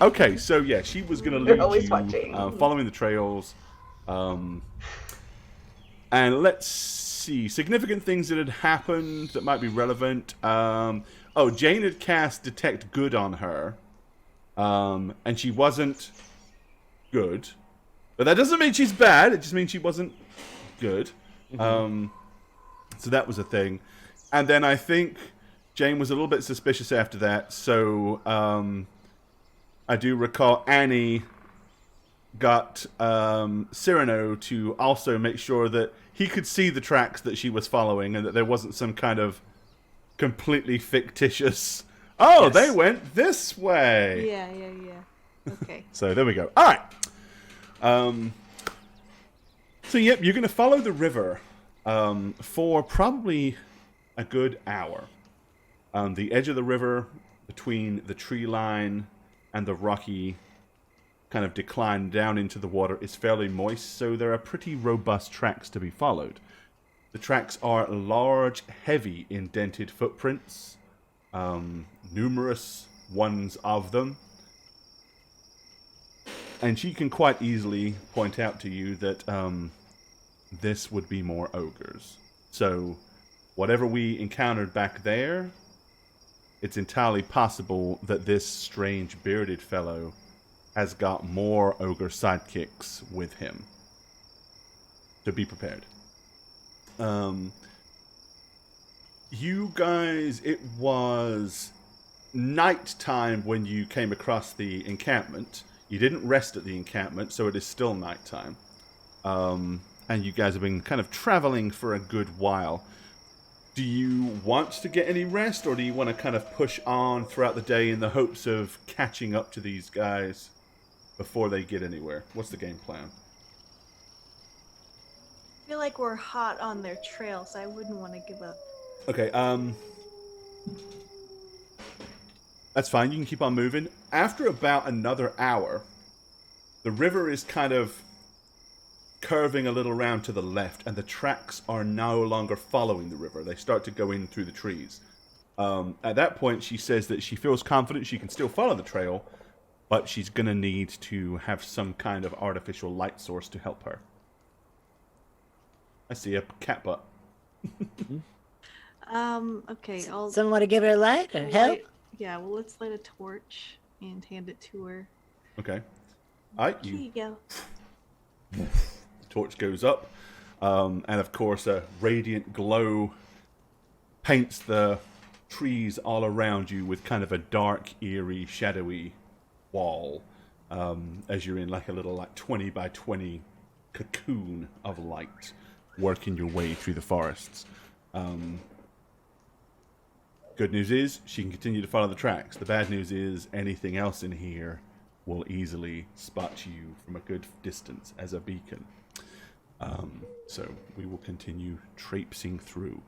Okay, so yeah, she was going to You're lead always you watching. following the trails. And let's see, significant things that had happened that might be relevant. Jane had cast Detect Good on her, and she wasn't good. But that doesn't mean she's bad. It just means she wasn't good. So that was a thing. And then I think Jane was a little bit suspicious after that. So I do recall Annie got Cyrano to also make sure that he could see the tracks that she was following and that there wasn't some kind of completely fictitious, they went this way. Yeah. Okay. So there we go. All right. So yep, you're going to follow the river for probably a good hour. The edge of the river between the tree line and the rocky kind of decline down into the water is fairly moist, so there are pretty robust tracks to be followed. The tracks are large, heavy, indented footprints, numerous ones of them. And she can quite easily point out to you that this would be more ogres. So, whatever we encountered back there, it's entirely possible that this strange bearded fellow has got more ogre sidekicks with him. So be prepared. You guys, it was nighttime when you came across the encampment. You didn't rest at the encampment, so it is still nighttime. And you guys have been kind of traveling for a good while. Do you want to get any rest, or do you want to kind of push on throughout the day in the hopes of catching up to these guys before they get anywhere? What's the game plan? I feel like we're hot on their trail, so I wouldn't want to give up. Okay, that's fine. You can keep on moving. After about another hour, the river is kind of curving a little round to the left, and the tracks are no longer following the river. They start to go in through the trees. At that point, she says that she feels confident she can still follow the trail, but she's going to need to have some kind of artificial light source to help her. I see a cat butt. Okay, I'll... Someone want to give her a light or help? Yeah, well, let's light a torch and hand it to her. Okay. Alright, Here you go. The torch goes up, and of course a radiant glow paints the trees all around you with kind of a dark, eerie, shadowy wall, as you're in like a little 20 by 20 cocoon of light, working your way through the forests. Good news is she can continue to follow the tracks. The bad news is anything else in here will easily spot you from a good distance as a beacon. So we will continue traipsing through.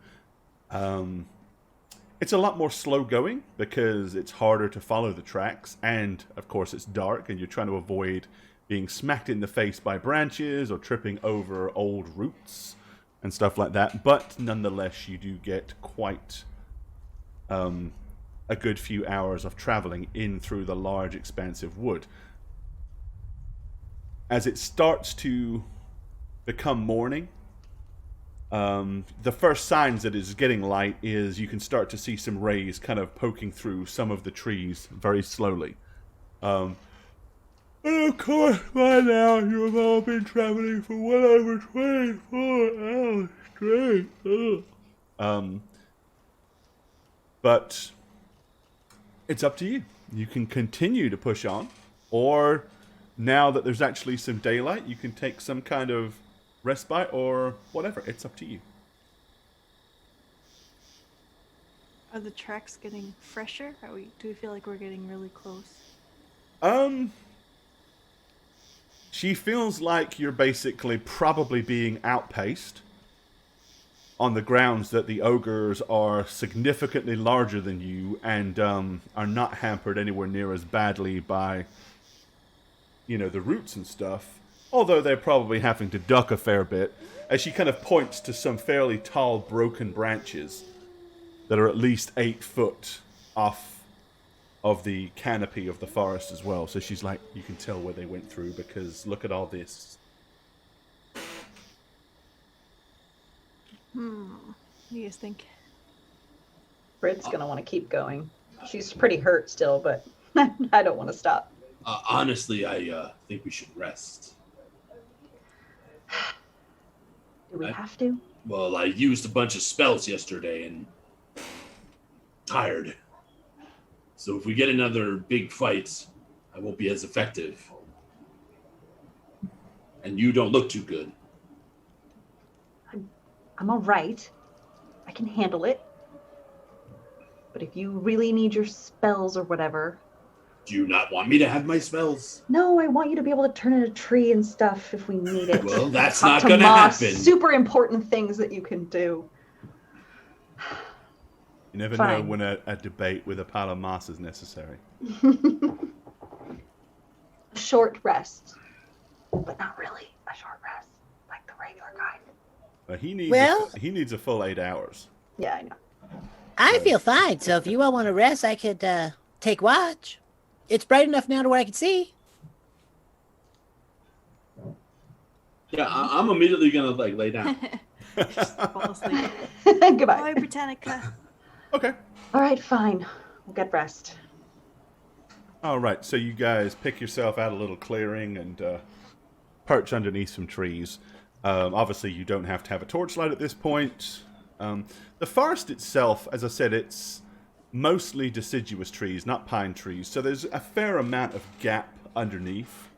It's a lot more slow going because it's harder to follow the tracks, and of course it's dark and you're trying to avoid being smacked in the face by branches or tripping over old roots and stuff like that. But nonetheless, you do get quite a good few hours of traveling in through the large expansive wood. As it starts to become morning, the first signs that it's getting light is you can start to see some rays kind of poking through some of the trees very slowly. And of course, by now, you've all been traveling for well over 24 hours straight. But it's up to you. You can continue to push on, or now that there's actually some daylight, you can take some kind of respite or whatever. It's up to you. Are the tracks getting fresher? Do we feel like we're getting really close? She feels like you're basically probably being outpaced on the grounds that the ogres are significantly larger than you and are not hampered anywhere near as badly by, the roots and stuff. Although they're probably having to duck a fair bit, as she kind of points to some fairly tall, broken branches that are at least 8 foot off of the canopy of the forest as well. So she's like, you can tell where they went through because look at all this. What do you guys think? Brit's gonna want to keep going. She's pretty hurt still, but I don't want to stop. Honestly, I think we should rest. Do we have to? Well, I used a bunch of spells yesterday and tired. So if we get another big fight, I won't be as effective. And you don't look too good. I'm all right. I can handle it. But if you really need your spells or whatever... Do you not want me to have my spells? No, I want you to be able to turn into a tree and stuff if we need it. Well, that's Talk not to going to Moss. happen. Super important things that you can do. You never Fine. know when a debate with a pile of moss is necessary. A short rest. But not really a short rest. Like the regular kind. But he needs Well- he needs a full 8 hours. Yeah, I know. I feel fine, so if you all want to rest, I could take watch. It's bright enough now to where I can see. Yeah, I'm immediately going to lay down. Just fall asleep. Goodbye. Bye, Britannica. Okay. All right, fine. We'll get rest. All right, so you guys pick yourself out a little clearing and perch underneath some trees. Obviously, you don't have to have a torchlight at this point. The forest itself, as I said, it's mostly deciduous trees, not pine trees. So there's a fair amount of gap underneath.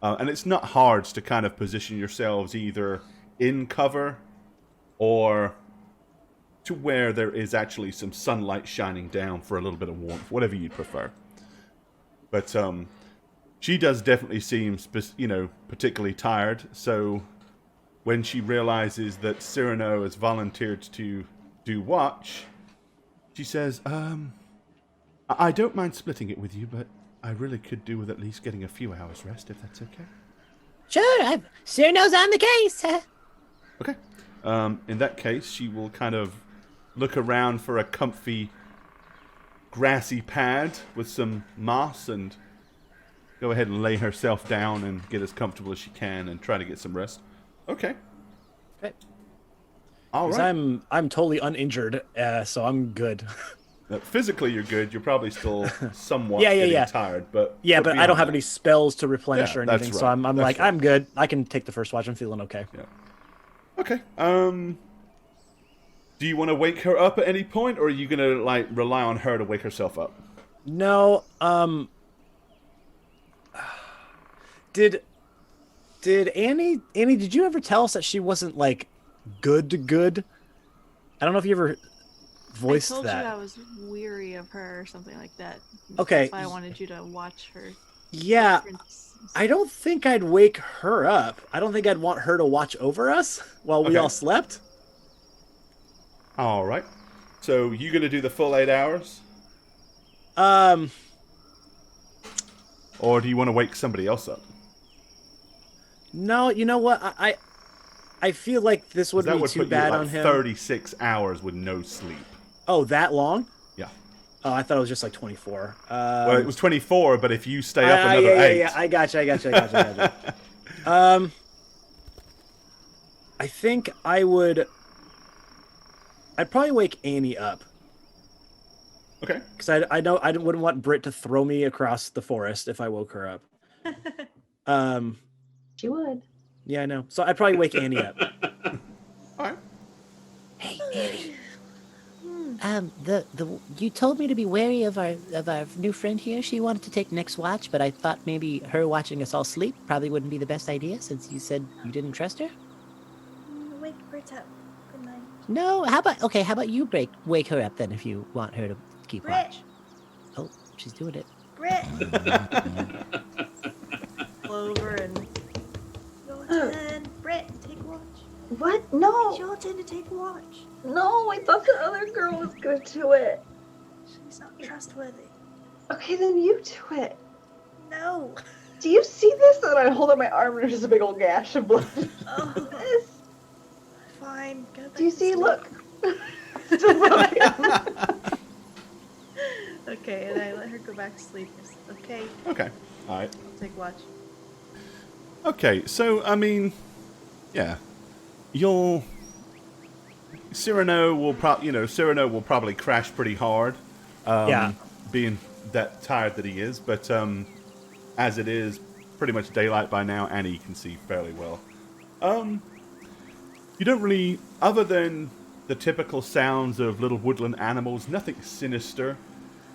And it's not hard to kind of position yourselves either in cover or to where there is actually some sunlight shining down for a little bit of warmth, whatever you'd prefer. But she does definitely seem, particularly tired. So when she realizes that Cyrano has volunteered to do watch, she says, I don't mind splitting it with you, but I really could do with at least getting a few hours rest, if that's okay. Sure, Cyrano's on the case. Okay. In that case, she will kind of look around for a comfy, grassy pad with some moss and go ahead and lay herself down and get as comfortable as she can and try to get some rest. Okay. Okay. All 'Cause right. I'm totally uninjured, so I'm good. Physically, you're good. You're probably still somewhat Yeah, getting tired, but Yeah, but I don't beyond have that- any spells to replenish Yeah, or that's anything, so right. I'm That's like, right. I'm good. I can take the first watch. I'm feeling okay. Yeah. Okay. Do you want to wake her up at any point, or are you gonna rely on her to wake herself up? No, did Annie, did you ever tell us that she wasn't good? I don't know if you ever voiced I told that. you I was weary of her or something like that. Okay. That's why I wanted you to watch her. Yeah, difference. I don't think I'd wake her up. I don't think I'd want her to watch over us while we Okay. all slept. All right. So you gonna do the full 8 hours, or do you want to wake somebody else up? No, you know what? I feel like this 'Cause would that be would too put bad you on him. 36 hours with no sleep. Oh, that long? Yeah. Oh, I thought it was just 24. Well, it was 24, but if you stay up another yeah, 8, yeah, I gotcha. I think I'd probably wake Annie up. okay. Because I know I wouldn't want Britt to throw me across the forest if I woke her up. She would. Yeah, I know. So I'd probably wake Annie up. All right. Hey, Annie. You told me to be wary of our new friend here. She wanted to take next watch, but I thought maybe her watching us all sleep probably wouldn't be the best idea since you said you didn't trust her. Wake Brit up. Good night. No, how about you wake her up then if you want her to keep watch. Oh, she's doing it. Brit! Over and your turn. Brit, take watch. What? It's No. your turn to take watch. No, I thought the other girl was good to it. She's not trustworthy. Okay, then you do it. No. Do you see this? And I hold up my arm and there's just a big old gash of blood. Oh, This. fine. Go back Do you to see? sleep. Look. Still broken. Okay, and I let her go back to sleep. Okay, Okay. All right. I'll take watch. Okay, so I mean, yeah, Cyrano will probably crash pretty hard. Yeah. Being that tired that he is, but as it is pretty much daylight by now, Annie can see fairly well. You don't really, other than the typical sounds of little woodland animals, nothing sinister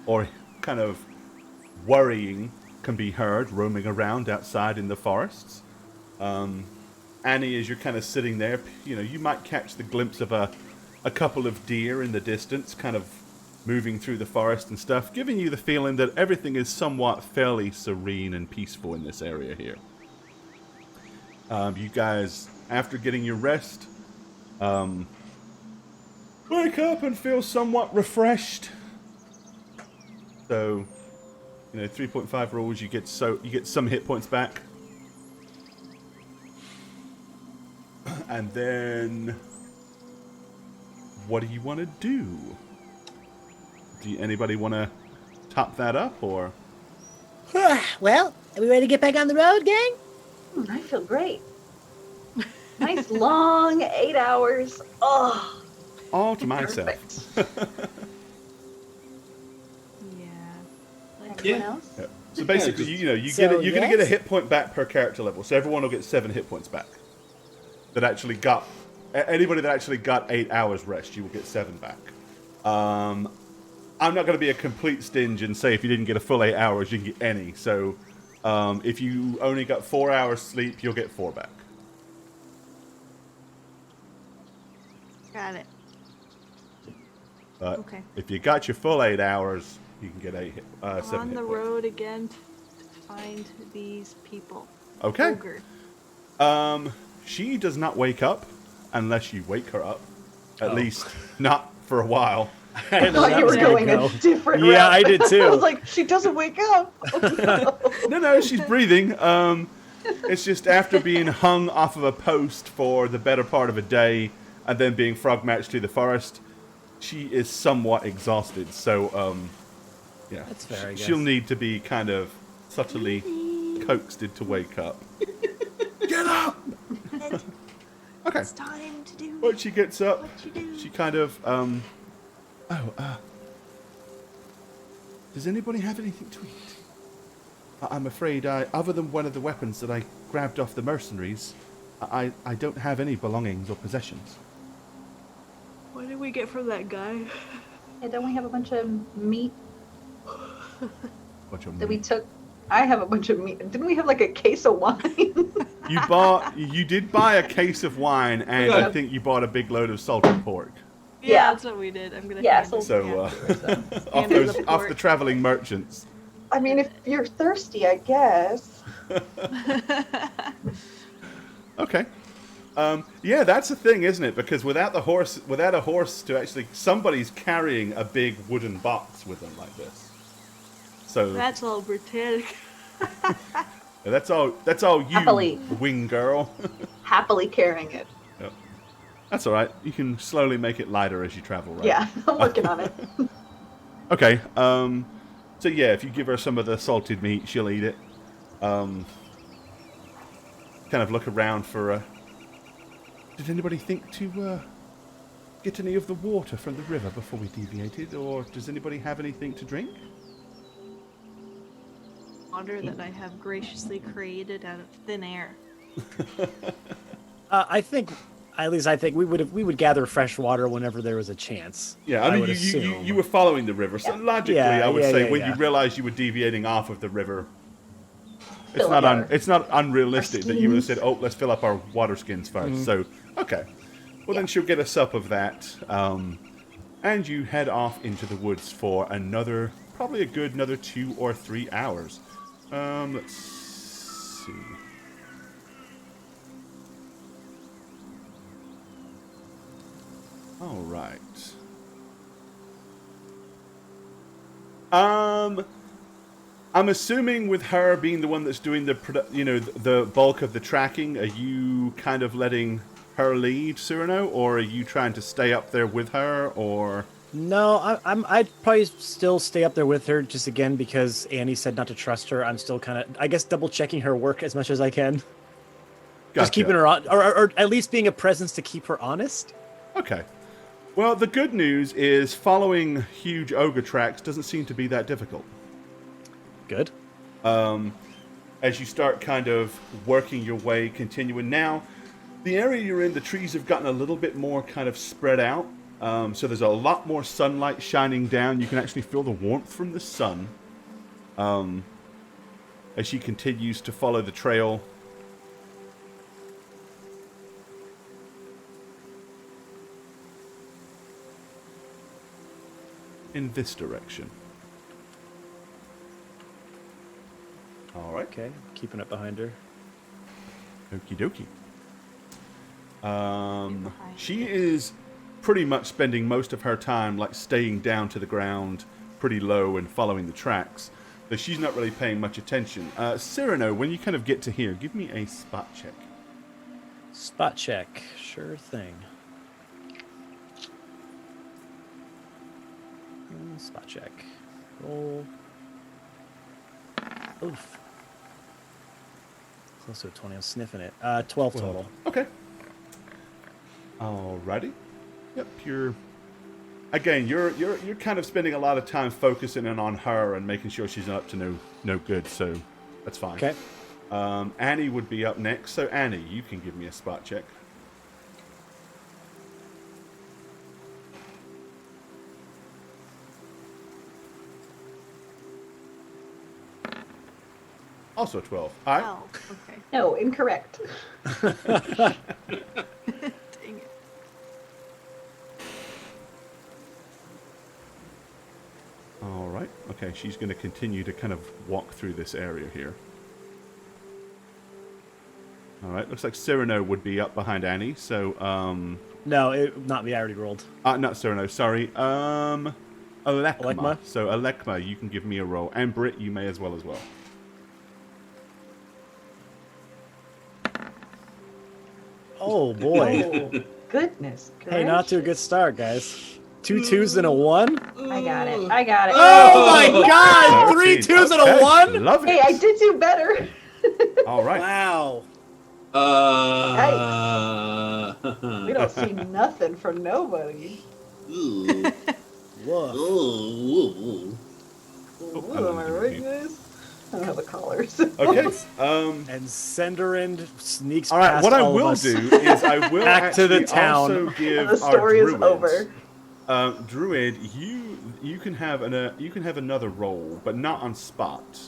or kind of worrying can be heard roaming around outside in the forests. Annie, as you're kind of sitting there, you might catch the glimpse of a couple of deer in the distance, kind of moving through the forest and stuff, giving you the feeling that everything is somewhat fairly serene and peaceful in this area here. You guys, after getting your rest, wake up and feel somewhat refreshed. So, 3.5 rolls, you get some hit points back. And then, what do you want to do? Anybody want to top that up, or? Well, are we ready to get back on the road, gang? I feel great. Nice long 8 hours. Oh, All to myself. perfect. Yeah. Anyone else? Yeah. So basically, just- you're going to get a hit point back per character level. So everyone will get 7 hit points back. Anybody that actually got 8 hours rest, you will get 7 back. I'm not going to be a complete stinge and say if you didn't get a full 8 hours, you can get any. So if you only got 4 hours sleep, you'll get 4 back. Got it. But Okay. if you got your full 8 hours, you can get 7 On hit the points. road again to find these people. Okay. Ogre. She does not wake up unless you wake her up. At Oh. least not for a while. I thought you were going a different route. Yeah, I did too. I was like, she doesn't wake up. No, she's breathing. It's just after being hung off of a post for the better part of a day and then being frog matched to the forest, she is somewhat exhausted. So, yeah. That's fair, I guess. She'll need to be kind of subtly coaxed to wake up. Get up! Okay. It's time to do When she gets up, what you do. she kind of, does anybody have anything to eat? I'm afraid other than one of the weapons that I grabbed off the mercenaries, I don't have any belongings or possessions. What did we get from that guy? Yeah, don't we have a bunch of meat Bunch of that we meat. took? I have a bunch of meat. Didn't we have like a case of wine? You did buy a case of wine, and I think you bought a big load of salted pork. Yeah. That's what we did. I'm gonna. Yeah, hand it So, to him. off Hand her the off the pork. traveling merchants. I mean, if you're thirsty, I guess. Okay. Yeah, that's the thing, isn't it? Because without a horse to actually, somebody's carrying a big wooden box with them like this. So That's all Britannic. that's all you, Happily. wing girl. Happily carrying it. Yep. That's all right. You can slowly make it lighter as you travel, right? Yeah, I'm working on it. Okay. So yeah, if you give her some of the salted meat, she'll eat it. Kind of look around for. Did anybody think to get any of the water from the river before we deviated, or does anybody have anything to drink? Water that I have graciously created out of thin air. I think we would gather fresh water whenever there was a chance. Yeah, I mean, would you assume. were following the river, so logically, Yeah, I would yeah, say yeah, when yeah. you realized you were deviating off of the river, it's Fill not up our- it's not unrealistic that you would have skins. said, "Oh, let's fill up our water skins first." Mm-hmm. So, okay, well then she'll get a sup of that, and you head off into the woods for probably another 2 or 3 hours. Let's see. All right. I'm assuming with her being the one that's doing the bulk of the tracking, are you kind of letting her lead, Cyrano, or are you trying to stay up there with her, or? No, I'd probably still stay up there with her just again because Annie said not to trust her. I'm still kind of, I guess, double checking her work as much as I can. Gotcha. Just keeping her on, or at least being a presence to keep her honest. Okay. Well, the good news is following huge ogre tracks doesn't seem to be that difficult. Good. As you start kind of working your way, continuing now, the area you're in, the trees have gotten a little bit more kind of spread out. So there's a lot more sunlight shining down. You can actually feel the warmth from the sun as she continues to follow the trail. In this direction. All right. Okay, keeping it behind her. Okie dokie. She is pretty much spending most of her time like staying down to the ground pretty low and following the tracks. So she's not really paying much attention. Cyrano, when you kind of get to here, give me a spot check. Spot check. Sure thing. Spot check. Roll. Oof. Close to a 20. I'm sniffing it. 12 total. Okay. Alrighty. Yep, you're kind of spending a lot of time focusing in on her and making sure she's up to no good, so that's fine. Okay. Annie would be up next, so Annie, you can give me a spot check. Also 12. All right. Oh, okay. No, incorrect. Dang it. All right. Okay, she's going to continue to kind of walk through this area here. All right. Looks like Cyrano would be up behind Annie. So, No, not me. I already rolled. not Cyrano. Sorry. Alekma. Alekma? So Alekma, you can give me a roll, and Britt, you may as well. Oh boy. Oh, goodness. Hey, not to a good start, guys. 2 2s and a 1. I got it. Oh my God! 3 13. 2s and a Okay, 1. Love it. Hey, I did do better. All right. Wow. We don't see nothing from nobody. Ooh. Woof. Ooh. Ooh, am I right, guys? I don't have the collars. Okay. And Senderin sneaks All right. past What I all of will us. do is I will Back to the actually town. also give the story our is druids, over. Druid, you can have another roll, but not on spot.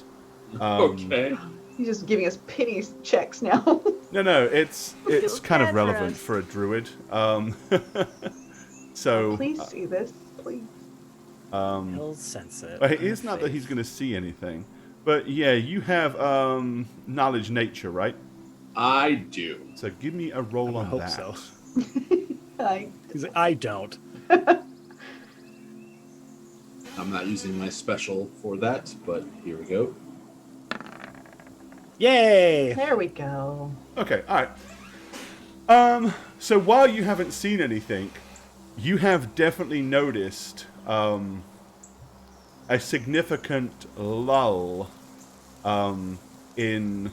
Okay. He's just giving us pity checks now. No, it's Feels kind of bad for relevant us. for a druid. So Please see this, please. He'll sense it. but it's not that he's going to see anything. But yeah, you have knowledge nature, right? I do. So give me a roll I on hope that. so. He's like, I don't. I'm not using my special for that, but here we go. Yay! There we go. Okay, all right. So while you haven't seen anything, you have definitely noticed a significant lull in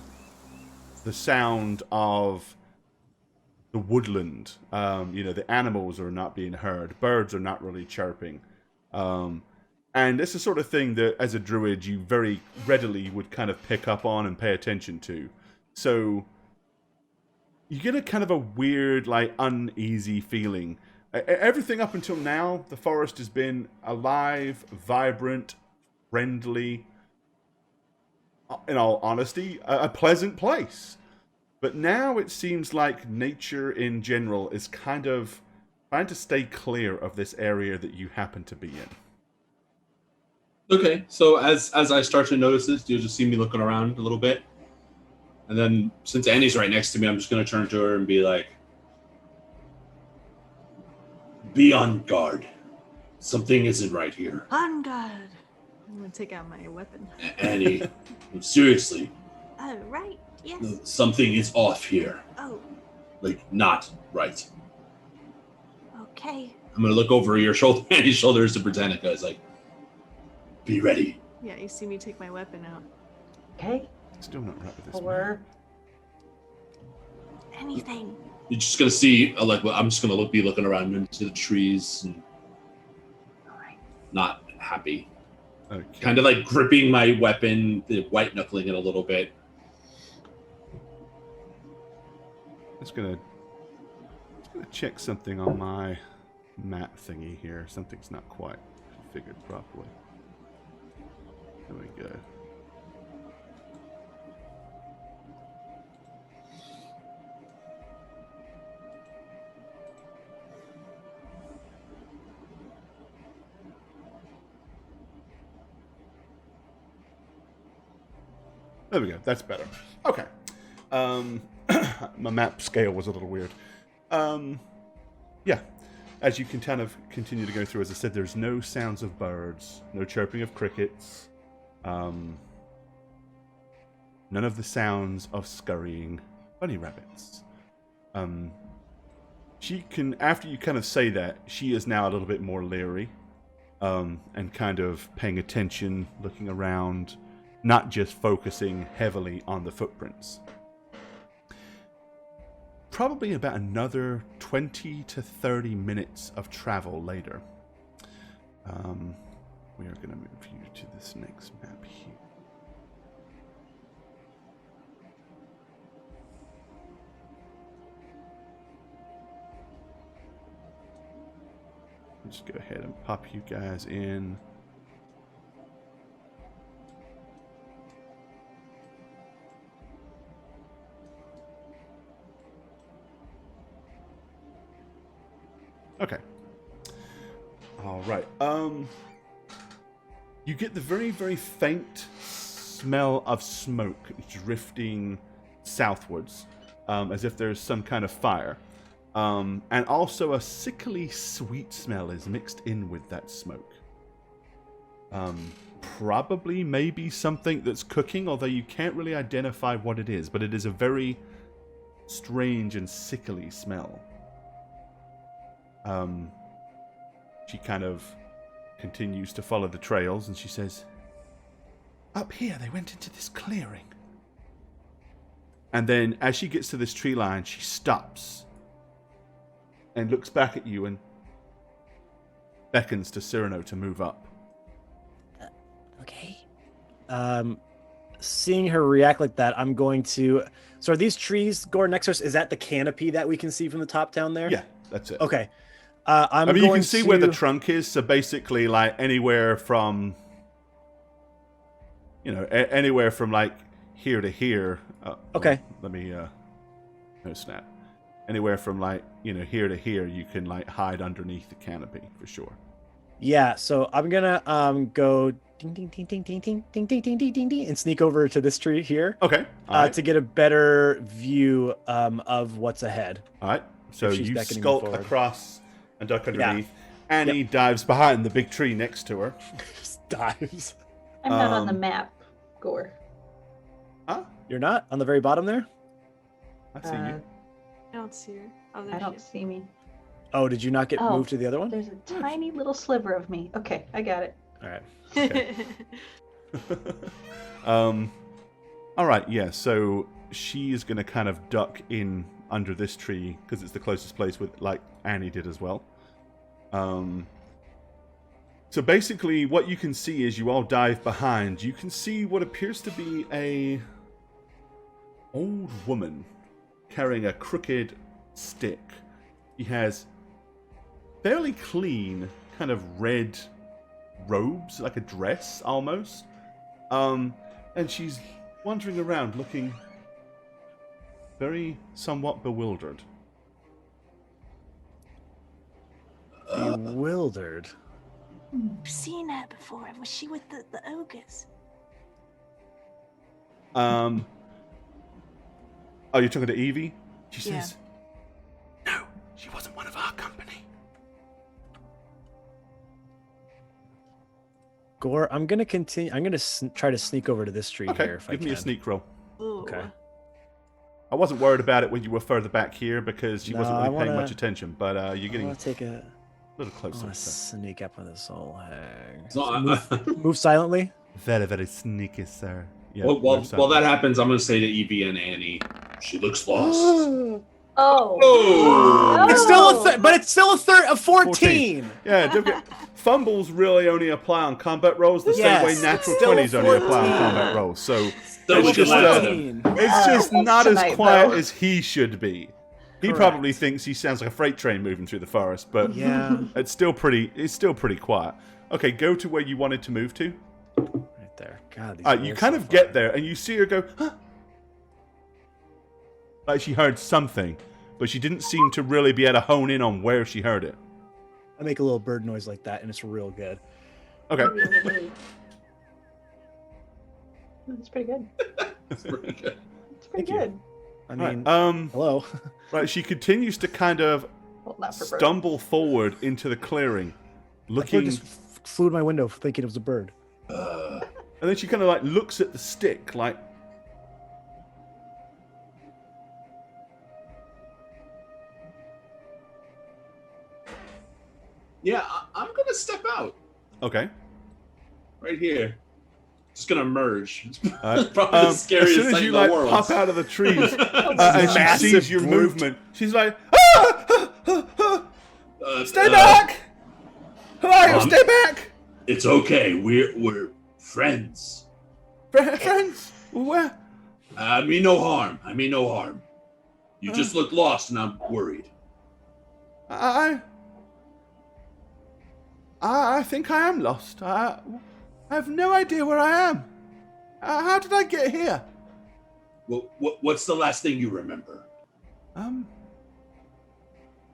the sound of the woodland. The animals are not being heard. Birds are not really chirping. And it's the sort of thing that, as a druid, you very readily would kind of pick up on and pay attention to. So you get a kind of a weird, like, uneasy feeling. Everything up until now, the forest has been alive, vibrant, friendly, in all honesty, a pleasant place. But now it seems like nature in general is kind of trying to stay clear of this area that you happen to be in. Okay, so as I start to notice this, you'll just see me looking around a little bit. And then, since Annie's right next to me, I'm just going to turn to her and be like, be on guard. Something isn't right here. On guard. I'm gonna take out my weapon. Annie, seriously, Oh, right. Yes. something is off here. Oh, Like, not right. okay. I'm gonna look over your shoulder, Annie's shoulders to Britannica. It's like, be ready. Yeah, you see me take my weapon out. Okay. Still not right with this. Or Anything. You're just gonna see, I'm just gonna be looking around into the trees and all right. not happy. Okay. Kind of like gripping my weapon, white knuckling it a little bit. Just gonna check something on my map thingy here. Something's not quite configured properly. There we go. There we go. That's better. Okay. My map scale was a little weird. Yeah. As you can kind of continue to go through, as I said, there's no sounds of birds, no chirping of crickets, none of the sounds of scurrying bunny rabbits. She can, after you kind of say that, she is now a little bit more leery, and kind of paying attention, looking around, not just focusing heavily on the footprints. Probably about another 20 to 30 minutes of travel later, we are going to move you to this next map here. Just go ahead and pop you guys in. Okay. All right. You get the very, very faint smell of smoke drifting southwards, as if there's some kind of fire. And also a sickly sweet smell is mixed in with that smoke. Probably maybe something that's cooking, although you can't really identify what it is, but it is a very strange and sickly smell. She kind of continues to follow the trails, and she says, "Up here, they went into this clearing." And then, as she gets to this tree line, she stops and looks back at you and beckons to Cyrano to move up. Okay. Seeing her react like that, I'm going to. So, are these trees, Gore, next to us? Is that the canopy that we can see from the top down there? Yeah, that's it. Okay. I mean, you can see where the to- trunk is, so basically, like, anywhere from, anywhere from, like, here to here. Okay. Let me, no snap. Anywhere from, like, here to here, you can, like, hide underneath the canopy, for sure. Yeah, so I'm gonna go ding ding ding ding ding ding ding ding ding ding ding ding and sneak over to this tree here. Okay. All right. To get a better view of what's ahead. All right. So she's you beckoning me skulk forward. across and duck underneath. Annie dives behind the big tree next to her. Just dives. I'm not on the map, Gore. Huh? You're not on the very bottom there? I see you. I don't see her. Oh, there I she don't is. see me. Oh, did you not get Oh, moved to the other one? There's a tiny little sliver of me. Okay, I got it. All right. Okay. All right, yeah, so she is going to kind of duck in under this tree because it's the closest place, with like Annie did as well. So basically what you can see is you all dive behind. You can see what appears to be a old woman carrying a crooked stick. She has fairly clean kind of red robes, like a dress almost. And she's wandering around looking very somewhat bewildered. Bewildered. I've seen her before. Was she with the ogres? Oh, you're talking to Evie? She Yeah. says, "No, she wasn't one of our company." Gore, I'm gonna continue. I'm gonna try to sneak over to this tree Okay, here if I give can. me a sneak roll. Ooh. Okay. I wasn't worried about it when you were further back here because she No, wasn't I really paying wanna- much attention, but you're I getting... want to take a. little I closer. want to Sir. sneak up on this soul hag. So Move silently. Very, very sneaky, sir. Yeah, while move that silently. happens, I'm going to say to Evie and Annie, she looks lost. Oh. Oh! It's still but it's still a 14. Yeah, don't get, fumbles really only apply on combat rolls the Yes, same way it's natural still 20s only apply on 14. combat rolls. So So we it's can just, laugh at him. it's just not as Tonight, quiet though. as he should be. He Correct. probably thinks he sounds like a freight train moving through the forest, but Yeah. it's still pretty quiet. Okay, go to where you wanted to move to. Right there. God, these You rolls kind so of get far. there and you see her go, huh? Like she heard something, but she didn't seem to really be able to hone in on where she heard it. I make a little bird noise like that, and it's real good. Okay. That's pretty good. That's pretty good. It's pretty Thank you. good. I mean, Right, hello. right, she continues to kind of Hold that for bird. stumble forward into the clearing, Bird looking, just flew in my window thinking it was a bird. and then she kind of like looks at the stick, like, Yeah, I'm going to step out okay. right here. Just going to merge. It's Alright, probably the scariest as soon as sight you in the like world. pop out of the trees, and she Massive sees your brute. movement, she's like, ah! Stay back! Who are you? Stay back! It's okay. We're friends. Friends? Where? I mean no harm. You just look lost, and I'm worried. I think I am lost. I have no idea where I am. How did I get here? Well, what's the last thing you remember?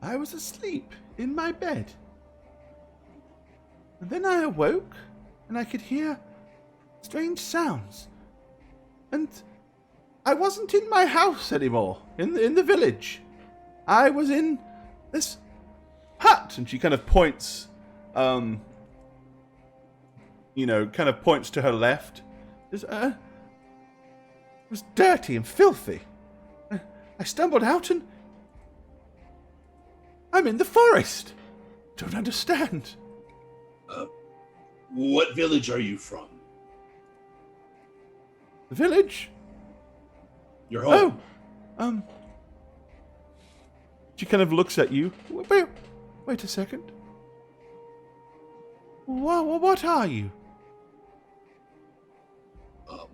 I was asleep in my bed. And then I awoke, and I could hear strange sounds. And I wasn't in my house anymore, in the village. I was in this hut, and she kind of points, kind of points to her left. It was dirty and filthy. I stumbled out and I'm in the forest. Don't understand. What village are you from? The village? Your home. Oh, she kind of looks at you. Wait a second. What are you?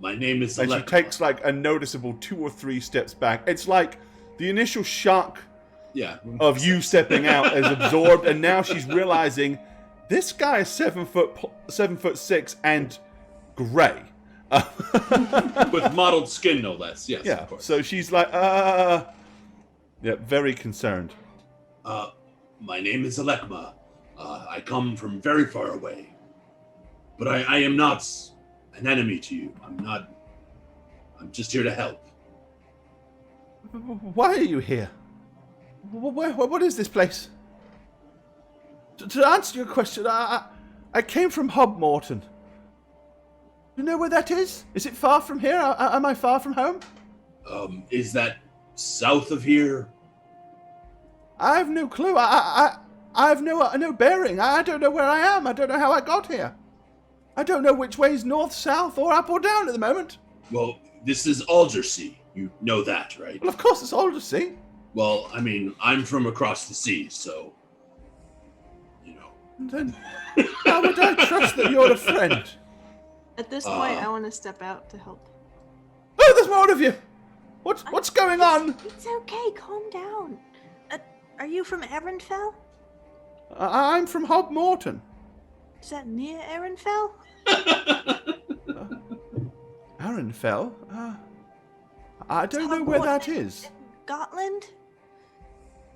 My name is And she Alekma. takes like a noticeable 2 or 3 steps back. It's like the initial shock Yeah. of you stepping out is absorbed, and now she's realizing this guy is 7'6" and gray. With mottled skin, no less. Yes, Yeah. of course. So she's like, yeah, very concerned. My name is Alekma. I come from very far away. But I am not an enemy to you. I'm just here to help. Why are you here? What is this place? To answer your question, I came from Hobmorton. You know where that is? Is it far from here? Am I far from home? Is that south of here? I have no clue. I have no bearing. I don't know where I am. I don't know how I got here. I don't know which way is north, south, or up or down at the moment. Well, this is Aldersea. You know that, right? Well, of course, it's Aldersea. Well, I mean, I'm from across the sea, so... You know. And then, how would I trust that you're a friend? At this point, I want to step out to help. Oh, there's more of you. What's going on? It's okay, calm down. Are you from Erenfell? I'm from Hobmorton. Is that near Erenfell? Arenfell? I don't know where that is. Gotland?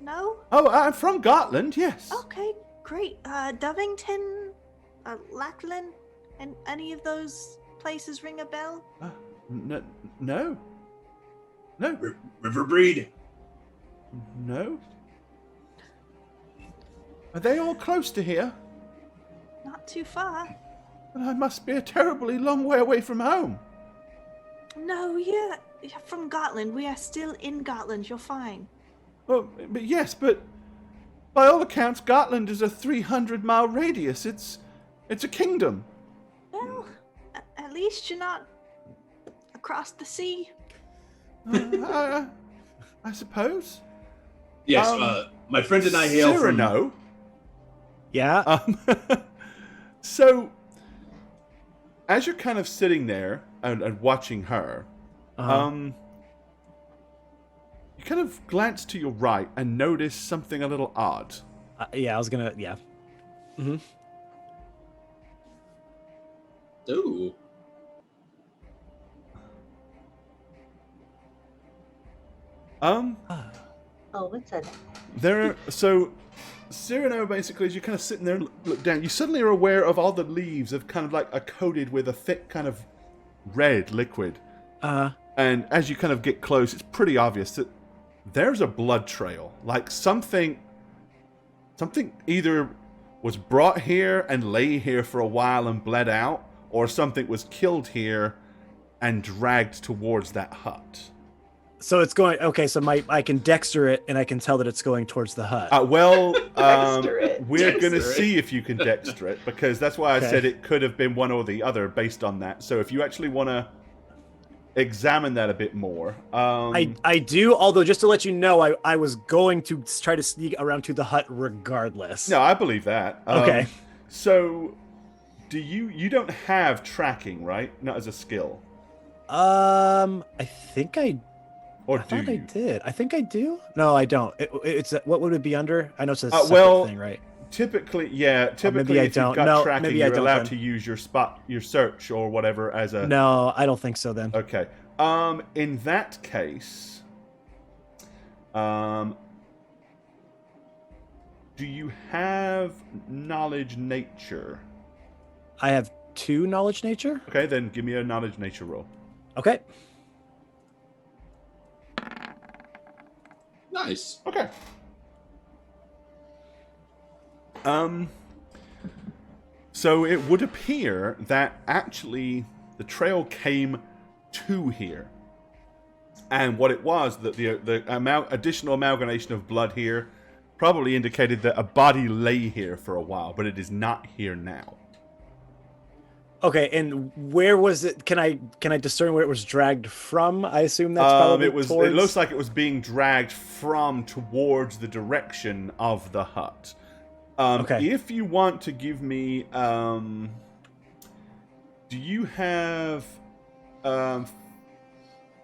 No? Oh, I'm from Gotland, yes. Okay, great. Dovington? Lackland? And any of those places ring a bell? No. Riverbreed? No. Are they all close to here? Not too far. Well, I must be a terribly long way away from home. No, yeah, from Gotland. We are still in Gotland. You're fine. Well, but yes, but By all accounts, Gotland is a 300-mile radius. It's a kingdom. Well, at least you're not across the sea. I suppose. Yes, my friend and I hail from... Cyrano. Yeah. So, as you're kind of sitting there and watching her, you kind of glance to your right and notice something a little odd. Yeah, I was gonna. Yeah. Mm-hmm. Ooh. Oh, what's that? Cyrano, basically, as you're kind of sitting there and look down, you suddenly are aware of all the leaves have kind of like are coated with a thick kind of red liquid. And as you kind of get close, it's pretty obvious that there's a blood trail. Like something either was brought here and lay here for a while and bled out, or something was killed here and dragged towards that hut. So it's going. Okay, so I can dexter it, and I can tell that it's going towards the hut. We're going to see if you can dexter it, because that's why I said it could have been one or the other based on that. So if you actually want to examine that a bit more. I do, although just to let you know, I was going to try to sneak around to the hut regardless. No, I believe that. Okay. So do you don't have tracking, right? Not as a skill. I think I Or thought I did. I think I do. No, I don't. It's what would it be under? I know it's a separate thing, right? Typically, if maybe I you've don't. got No, tracking, maybe I you're don't allowed then. to use your search or whatever as a... No, I don't think so then. Okay. In that case, do you have knowledge nature? I have 2 knowledge nature. Okay, then give me a knowledge nature roll. Okay. Nice. Okay. So it would appear that actually the trail came to here. And what it was, that the additional amalgamation of blood here probably indicated that a body lay here for a while, but it is not here now. Okay, and where was it? Can I discern where it was dragged from? I assume that's probably It towards... looks like it was being dragged from towards the direction of the hut. Okay. If you want to give me, do you have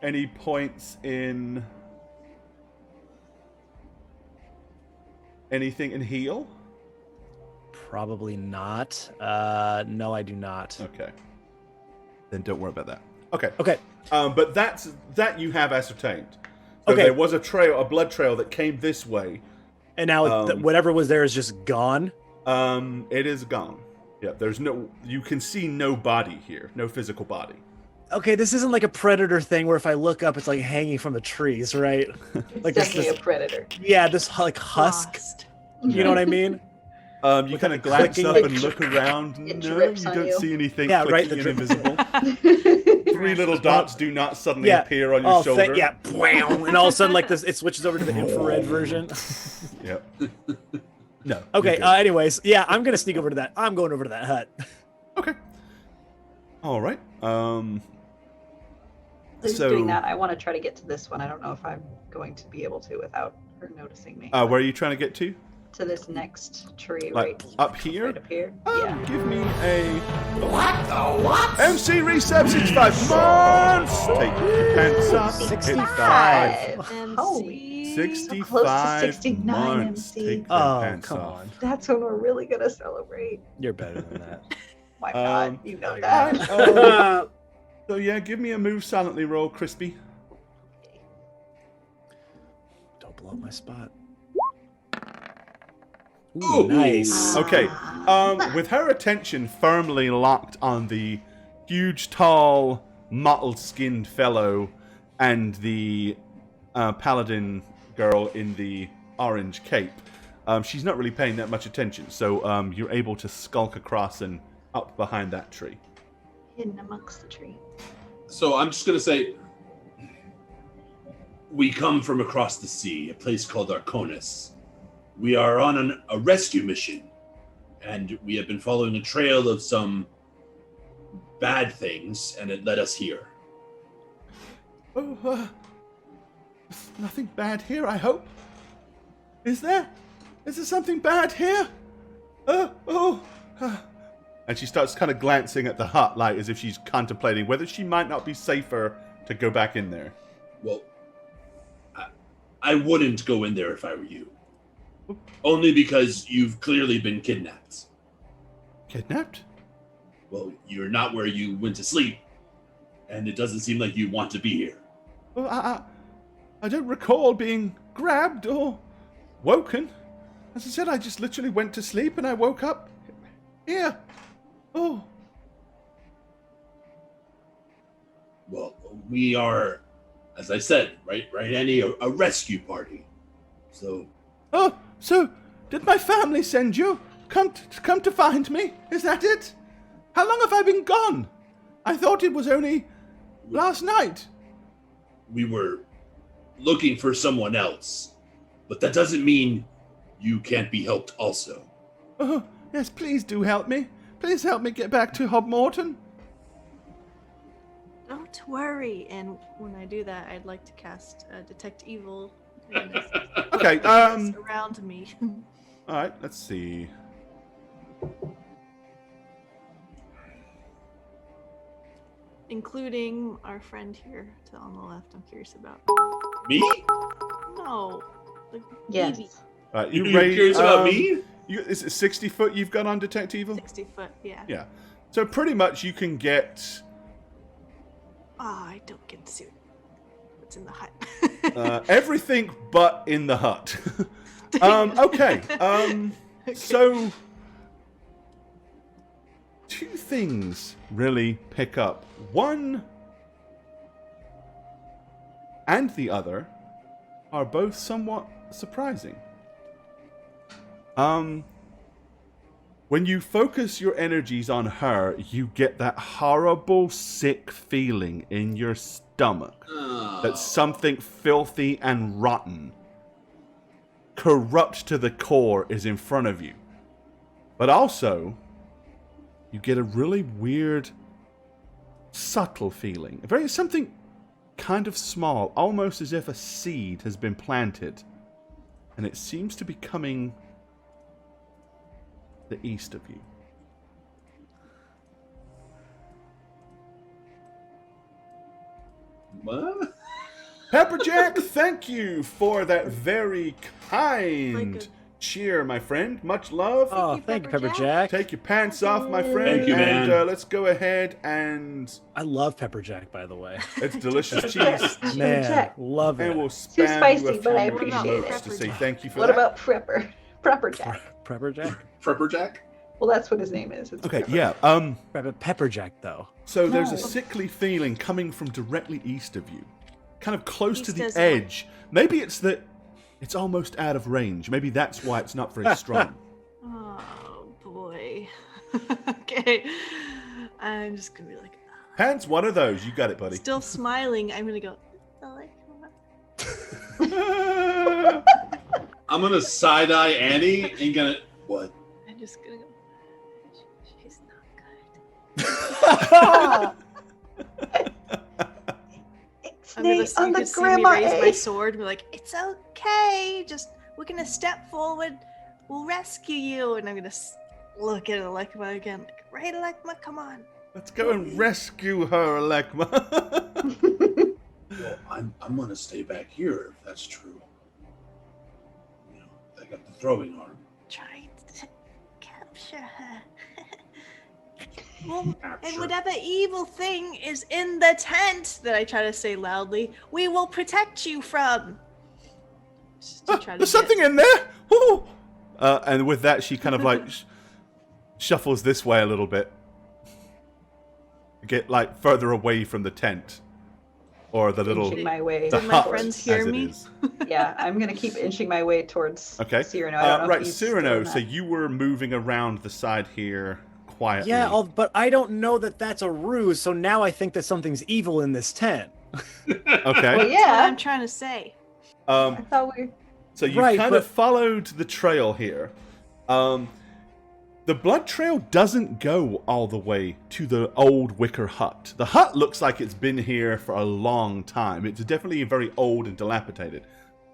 any points in anything in heal? Probably not. No, I do not. Okay. Then don't worry about that. Okay. Okay. But that you have ascertained. So Okay. there was a blood trail that came this way. And now whatever was there is just gone. It is gone. Yeah, you can see no body here, no physical body. Okay, this isn't like a predator thing where if I look up, it's like hanging from the trees, right? Like Definitely a predator. Yeah, this like husk. Lost. You know what I mean? You kind of glance clicking, up like, and look around. it No, you drips on don't you. see anything Yeah, right, clicking the and drip. invisible. 3 little dots do not suddenly appear on your shoulder. Yeah, wham, and all of a sudden, like this, it switches over to the infrared version. Yep. No. Okay. you're good. Anyways, yeah, I'm gonna sneak over to that. I'm going over to that hut. Okay. All right. Who's So- doing that? I want to try to get to this one. I don't know if I'm going to be able to without her noticing me. Where are you trying to get to? To this next tree, Like, right up here? Right up here. Give me a... What the what? MC Reset 65 months! Take your pants off. 65. Holy. 65 close to 69, months. MC. Take their Oh, pants come off. on. That's when we're really gonna celebrate. You're better than that. Why not? You know you're that. So yeah, give me a move silently roll, Crispy. Don't blow up my spot. Ooh, nice. Okay. With her attention firmly locked on the huge, tall, mottled-skinned fellow and the paladin girl in the orange cape, she's not really paying that much attention. So you're able to skulk across and up behind that tree. Hidden amongst the tree. So I'm just gonna say, we come from across the sea, a place called Arconis. We are on a rescue mission, and we have been following a trail of some bad things, and it led us here. Oh, there's nothing bad here, I hope. Is there? Is there something bad here? And she starts kind of glancing at the hut, like as if she's contemplating whether she might not be safer to go back in there. Well, I wouldn't go in there if I were you. Only because you've clearly been kidnapped. Kidnapped? Well, you're not where you went to sleep, and it doesn't seem like you want to be here. Well, I don't recall being grabbed or woken. As I said, I just literally went to sleep and I woke up here. Oh. Well, we are, as I said, right, Annie, a rescue party. So. Oh, so did my family send you? Come to find me? Is that it? How long have I been gone? I thought it was only last night. We were looking for someone else, but that doesn't mean you can't be helped also. Oh, yes, please do help me. Please help me get back to Hobmorton. Don't worry. And when I do that, I'd like to cast Detect Evil. Okay, around me. all right, let's see. Including our friend here on the left. I'm curious about. Me? No. The Yes. baby. You You're curious about me? Is it 60 foot you've got on Detect Evil? 60 foot, yeah. Yeah. So pretty much you can get I don't get to see what's in the hut. everything but in the hut. Okay. So two things really pick up. One and the other are both somewhat surprising. When you focus your energies on her, you get that horrible, sick feeling in your stomach that something filthy and rotten, corrupt to the core, is in front of you. But also, you get a really weird, subtle feeling. Something kind of small, almost as if a seed has been planted. And it seems to be coming the east of you. What? Pepperjack, thank you for that very kind Like cheer, my friend. Much love. Oh, thank you, Pepperjack. Take your pants off, my friend. Thank you, man. And let's go ahead and I love Pepperjack, by the way. it's delicious cheese. Man, Jack. love it. And we'll Too spam spicy, you a few but I more appreciate notes it. to say thank you for What that. about Proper Jack? Pepperjack? Prepperjack? Well, that's what his name is. It's Okay, Prepper. yeah. Pepperjack, though. So there's a No. sickly feeling coming from directly east of you, kind of close to East the as edge. Maybe it's that it's almost out of range. Maybe that's why it's not very strong. Oh boy. Okay. I'm just gonna be like, Hands, one of those. You got it, buddy. still smiling. I'm gonna go. I'm gonna side-eye Annie and gonna... What? I'm just gonna go. She's not good. I'm gonna Ixnay on you the could see me grandma raise my A. sword and be like, "It's okay. Just we're gonna step forward. We'll rescue you." And I'm gonna look at Alekma again. Like, right, Alekma, come on. Let's go and rescue her, Alekma. Well, I'm gonna stay back here if that's true. You know, I got the throwing arm. Try to capture her. Well, and Capture. whatever evil thing is in the tent that I try to say loudly, we will protect you from. Just to try to There's get- something in there. Ooh. And with that, she kind of like shuffles this way a little bit, get like further away from the tent, or the little Inching my way. the Did my hut, friends hear as it me? is. Yeah, I'm gonna keep inching my way towards Okay. Cyrano. I don't know Right, if he's still Cyrano. in So that. you were moving around the side here quietly. Yeah, but I don't know that that's a ruse, so now I think that something's evil in this tent. Okay. Well, That's what yeah. I'm trying to say. I thought we. So you Right, kind but- of followed the trail here. The blood trail doesn't go all the way to the old wicker hut. The hut looks like it's been here for a long time. It's definitely very old and dilapidated.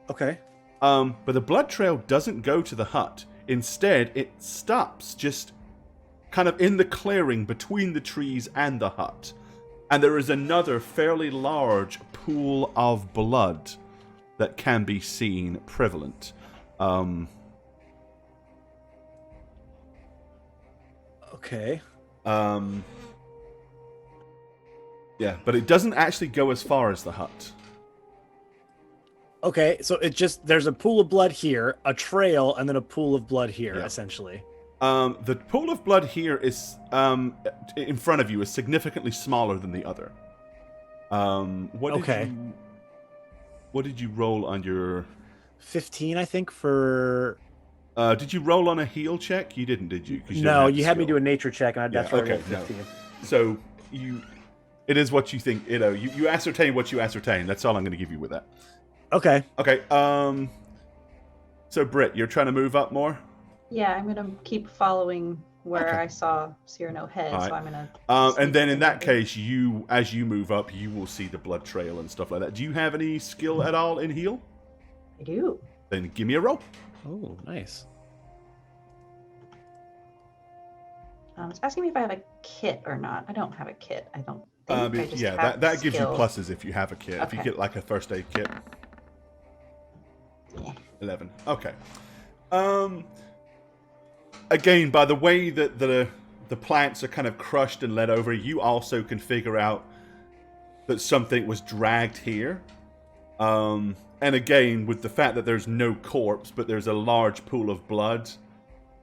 Okay. But the blood trail doesn't go to the hut. Instead, it stops just kind of in the clearing between the trees and the hut. And there is another fairly large pool of blood that can be seen prevalent. Okay. Yeah, but it doesn't actually go as far as the hut. Okay, so it just there's a pool of blood here, a trail, and then a pool of blood here, Yeah. essentially. The pool of blood here is in front of you is significantly smaller than the other. Okay. What did you roll on your? 15, I think, for. Did you roll on a heal check? You didn't, did you? 'Cause you No, don't have you the had me skill. do a nature check, and that's Yeah, why I okay, rolled no. 15. So it is what you think. You ascertain what you ascertain. That's all I'm going to give you with that. Okay. Okay. So Britt, you're trying to move up more. Yeah, I'm gonna keep following where Okay. I saw Cyrano head, All right. so I'm gonna. And then in sneak that over. case, as you move up, you will see the blood trail and stuff like that. Do you have any skill at all in heal? I do. Then give me a roll. Oh, nice. It's asking me if I have a kit or not. I don't have a kit. I don't think. I just Yeah, have that gives you skill. pluses if you have a kit. If you Okay. get like a first aid kit. Yeah. 11. Okay. Again, by the way that the plants are kind of crushed and led over, you also can figure out that something was dragged here. And again, with the fact that there's no corpse, but there's a large pool of blood,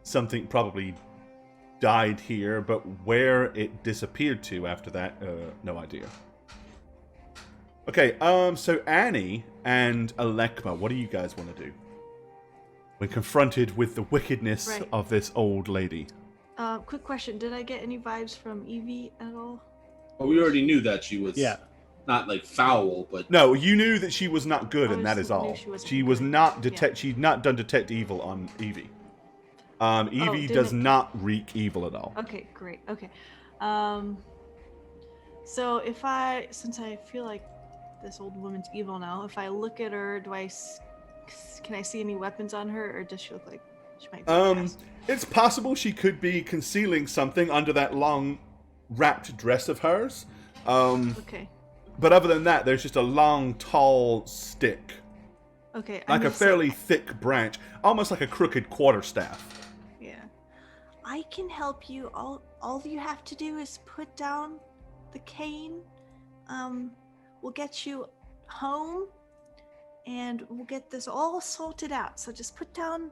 something probably died here, but where it disappeared to after that, no idea. Okay, so Annie and Alekma, what do you guys want to do when confronted with the wickedness Right. of this old lady? Quick question: did I get any vibes from Evie at all? Well, we already knew that she was Yeah. not like foul, but No, you knew that she was not good, I and that just is all. knew she wasn't She was good. not Yeah. detect. She'd not done detect evil on Evie. Evie does didn't- not wreak evil at all. Okay, great. Okay. So since I feel like this old woman's evil now, if I look at her, can I see any weapons on her, or does she look like she might be a pest? It's possible she could be concealing something under that long, wrapped dress of hers. Okay. But other than that, there's just a long, tall stick. Okay. Like a gonna say- fairly thick branch. Almost like a crooked quarterstaff. Yeah. I can help you. All you have to do is put down the cane. We'll get you home, and we'll get this all sorted out. So just put down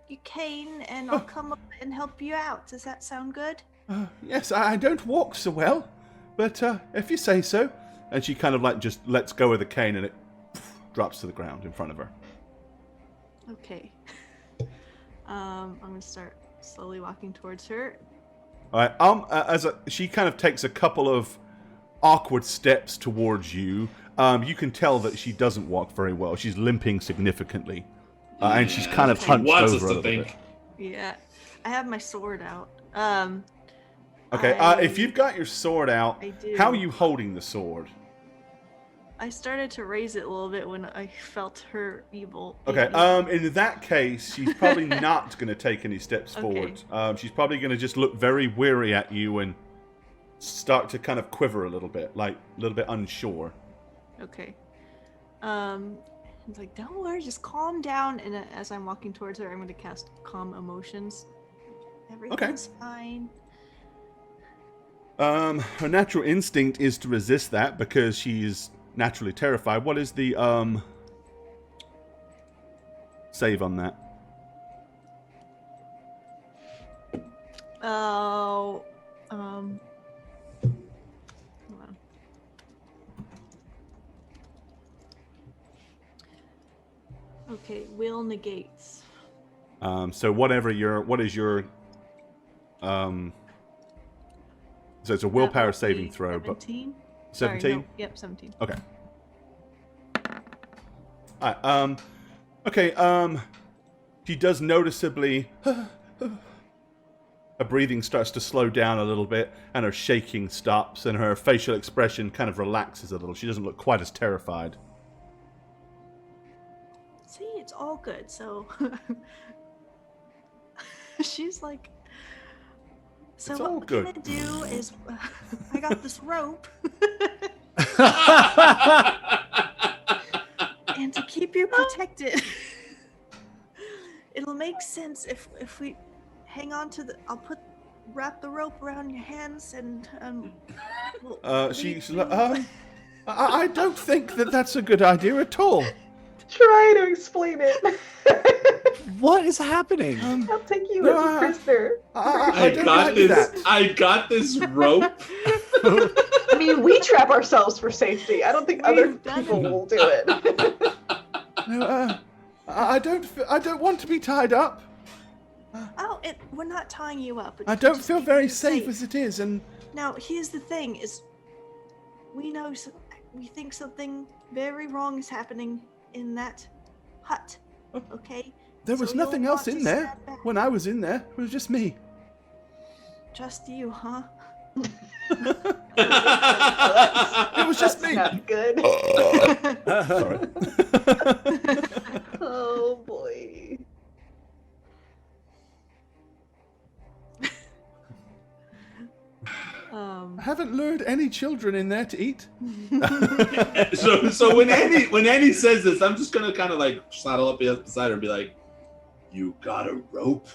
your cane, and I'll come up and help you out. Does that sound good? Yes, I don't walk so well. But if you say so. And she kind of like just lets go of the cane and it drops to the ground in front of her. Okay. I'm gonna start slowly walking towards her. All right. She kind of takes a couple of awkward steps towards you. You can tell that she doesn't walk very well. She's limping significantly, and she's kind of She hunched wants over us a to little think. bit. Yeah, I have my sword out. Okay. I- If you've got your sword out, I do. how are you holding the sword? I started to raise it a little bit when I felt her evil. Okay. evil. In that case, she's probably not going to take any steps Okay. forward. She's probably going to just look very weary at you and start to kind of quiver a little bit, like a little bit unsure. Okay. It's like, don't worry, just calm down. And as I'm walking towards her, I'm going to cast Calm Emotions. Everything's fine. Her natural instinct is to resist that because she's naturally terrified. What is the save on that? Oh, hold on. Okay, will negates. So what is your so it's a willpower That will saving be throw, but 17? 17? Sorry, no, yep, 17. Okay. Alright, Okay, she does noticeably... Her breathing starts to slow down a little bit, and her shaking stops, and her facial expression kind of relaxes a little. She doesn't look quite as terrified. See, it's all good. So she's like, so It's what all we're good. gonna do is, I got this rope, and to keep you protected, it'll make sense if we hang on to the. Wrap the rope around your hands and we'll She's lead like, you- I don't think that that's a good idea at all. Try to explain it. What is happening? I'll take you No, as a prisoner. I don't like that. I got this rope. I mean, we trap ourselves for safety. I don't think other We've done people it. will do it. No, I don't want to be tied up. Oh, we're not tying you up. I don't Just feel keep very you safe as it is, and Now, here's the thing: is we think something very wrong is happening in that hut. Okay. there was So you'll nothing else want in to there. stand back. When I was in there, it was just me. Just you, huh? It was just me. Not good. Sorry. Oh boy. I haven't lured any children in there to eat. so when Annie says this, I'm just gonna kind of like saddle up beside her and be like, "You got a rope?"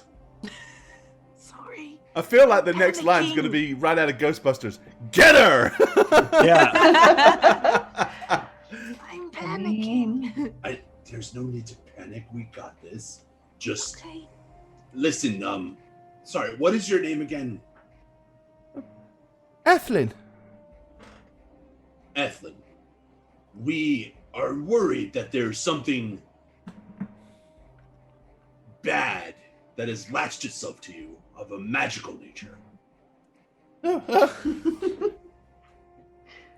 Sorry. I feel like the next line's going to be right out of Ghostbusters. Get her! Yeah. I'm panicking. There's no need to panic. We got this. Just Okay. listen. Sorry. What is your name again? Ethlyn. Ethlyn. We are worried that there's something bad that has latched itself to you of a magical nature.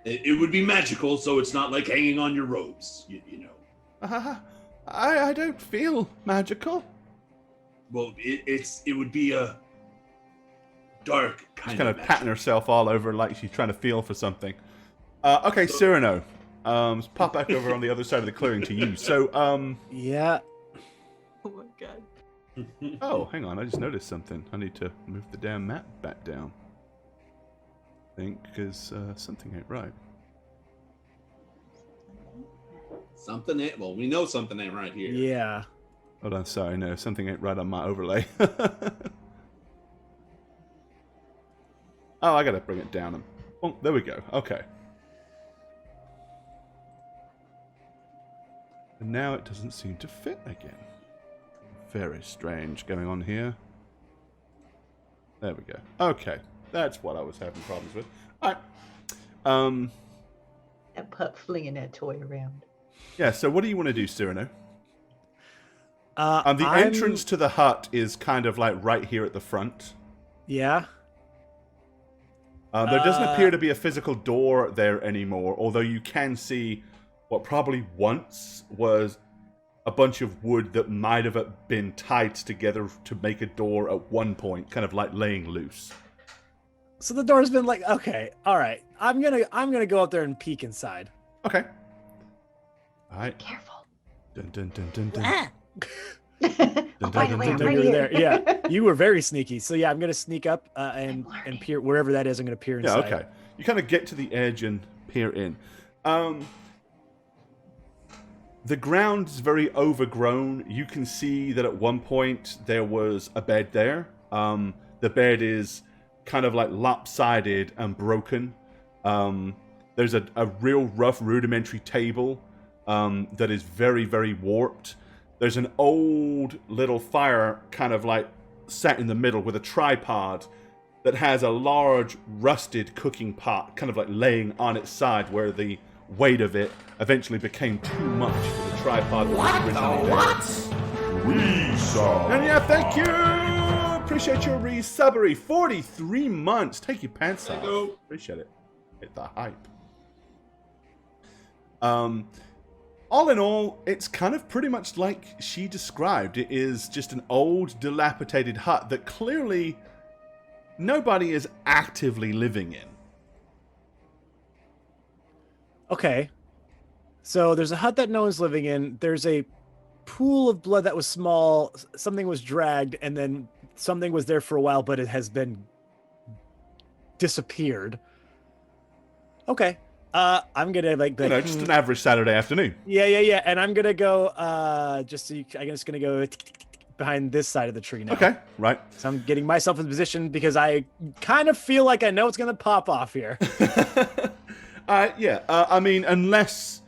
It would be magical, so it's not like hanging on your robes, you know. I don't feel magical. Well, it would be a dark She's kind kind of of magic. patting herself all over like she's trying to feel for something. Okay, Cyrano. Let's pop back over on the other side of the clearing to you. So, Yeah. Oh my god. oh, hang on. I just noticed something. I need to move the damn map back down. I think, because something ain't right. Something ain't. Well, we know something ain't right here. Yeah. Hold on, sorry, no, something ain't right on my overlay. Oh, I gotta bring it down. Oh, there we go. Okay. And now it doesn't seem to fit again. Very strange going on here. There we go. Okay. That's what I was having problems with. Alright. That pup flinging that toy around. Yeah, so what do you want to do, Cyrano? The I'm- entrance to the hut is kind of like right here at the front. Yeah. There doesn't appear to be a physical door there anymore, although you can see what probably once was a bunch of wood that might have been tied together to make a door at one point, kind of like laying loose. So the door's been like, okay, all right. I'm gonna go out there and peek inside. Okay. All right. Careful. Dun, dun, dun, dun, dun. Ah, Oh, by the way, I'm No, right you were here. there. Yeah, you were very sneaky. So yeah, I'm gonna sneak up and learning. peer wherever that is. I'm gonna peer Yeah, inside. okay. You kind of get to the edge and peer in. The ground is very overgrown. You can see that at one point there was a bed there. The bed is kind of like lopsided and broken. There's a real rough rudimentary table that is very, very warped. There's an old little fire kind of like sat in the middle with a tripod that has a large rusted cooking pot kind of like laying on its side where the weight of it eventually became too much for the tripod that was originally there. And yeah, thank you! Appreciate your resubbery. 43 months. Take your pants off. you. Appreciate it. Hit the hype. all in all, it's kind of pretty much like she described. It is just an old, dilapidated hut that clearly nobody is actively living in. Okay. So there's a hut that no one's living in. There's a pool of blood that was small. Something was dragged, and then something was there for a while, but it has been disappeared. Okay. I'm gonna Just an average Saturday afternoon. Yeah. And I'm gonna go. I'm just gonna go behind this side of the tree now. Okay, right. So I'm getting myself in position because I kind of feel like I know it's gonna pop off here. I mean, unless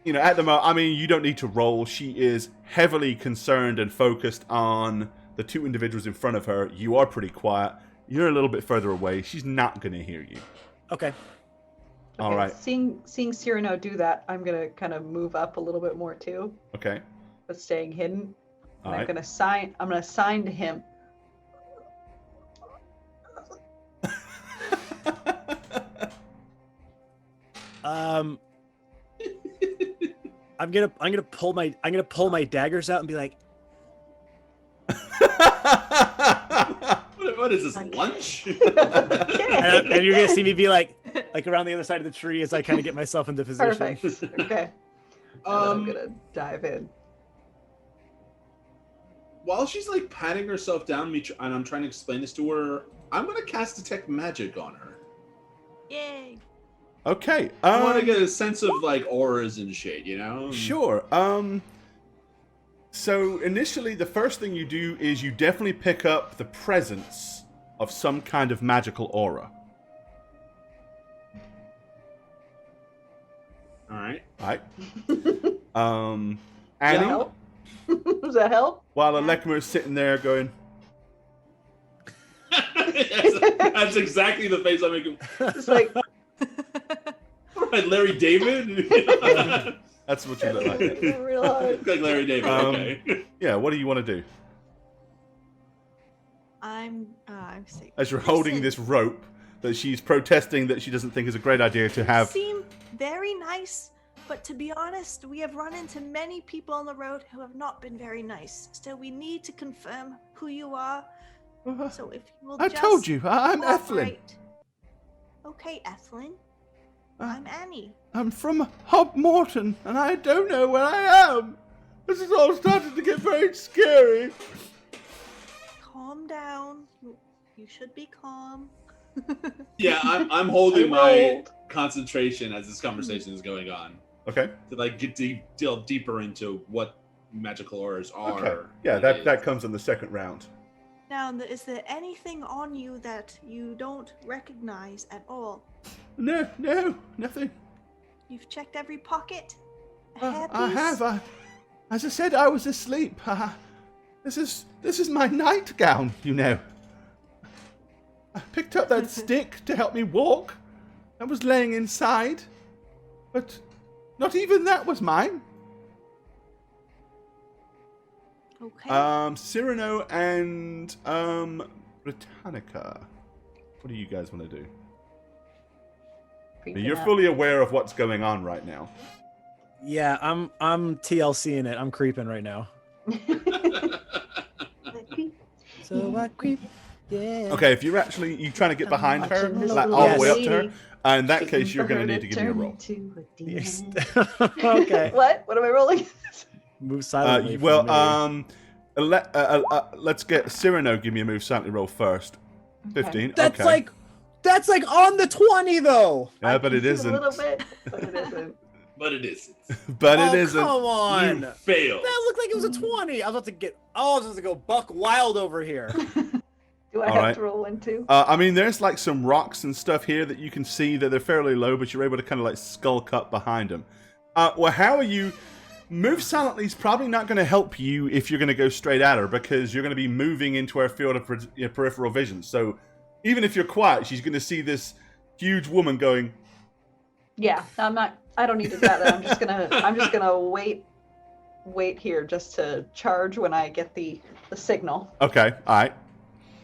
at the moment, I mean, you don't need to roll. She is heavily concerned and focused on the two individuals in front of her. You are pretty quiet. You're a little bit further away. She's not going to hear you. Okay. All right. Seeing Cyrano do that, I'm gonna kind of move up a little bit more too, Okay. but staying hidden. All And right. I'm gonna sign to him. I'm gonna pull my daggers out and be like, What is this, lunch? and you're gonna see me be like around the other side of the tree as I kind of get myself into position. Perfect. Okay. I'm gonna dive in. While she's like patting herself down, and I'm trying to explain this to her, I'm gonna cast detect magic on her. Yay! Okay. I want to get a sense of like auras and shit, Sure. So initially, the first thing you do is you definitely pick up the presence of some kind of magical aura. All right. All right. Does that Annie, help? Does that help? while Alekma is sitting there going, That's exactly the face I'm making. It's like Right, Larry David. that's what you look like. real hard. Look like Larry David. Okay. Yeah, what do you want to do? I'm sick. As you're holding this rope that she's protesting that she doesn't think is a great idea to have. Seem very nice, but to be honest, we have run into many people on the road who have not been very nice. So we need to confirm who you are. So if you will I just told you, I'm Ethelyn. cooperate. Okay, Ethelyn. I'm Annie. I'm from Hob Morton, and I don't know where I am. This is all starting to get very scary. Calm down. You should be calm. Yeah, I'm holding my concentration as this conversation is going on Okay. to like delve deeper into what magical auras are. Okay. Yeah, that comes in the second round. Now, is there anything on you that you don't recognize at all? No, nothing. You've checked every pocket? I have. As I said, I was asleep. This is my nightgown, I picked up that stick to help me walk. I was laying inside, but not even that was mine. Okay. Cyrano and Britannica. What do you guys want to do? You're fully aware of what's going on right now. Yeah, I'm TLCing it. I'm creeping right now. So I creep. Yeah. Okay, if you're trying to get behind her, watching this like little all the way up to lady, her, in that waiting case, you're for going her to need to give me a turn roll. into a demon. Yes. Okay. What am I rolling? Move silently. Let's get Cyrano. Give me a move silently roll first. 15. That's okay. that's like on the 20 though. Yeah, but it A isn't. little bit, but it isn't. But it isn't. But Oh, it isn't. Come on. You failed. That looked like it was a 20. I was about to go buck wild over here. Do I All have right. to roll one too? I mean, there's like some rocks and stuff here that you can see that they're fairly low, but you're able to kind of like skulk up behind them. Well, how are you? Move silently is probably not going to help you if you're going to go straight at her because you're going to be moving into her field of peripheral vision. So even if you're quiet, she's going to see this huge woman going. Yeah, I don't need to do that. I'm just gonna wait here just to charge when I get the signal. Okay, all right.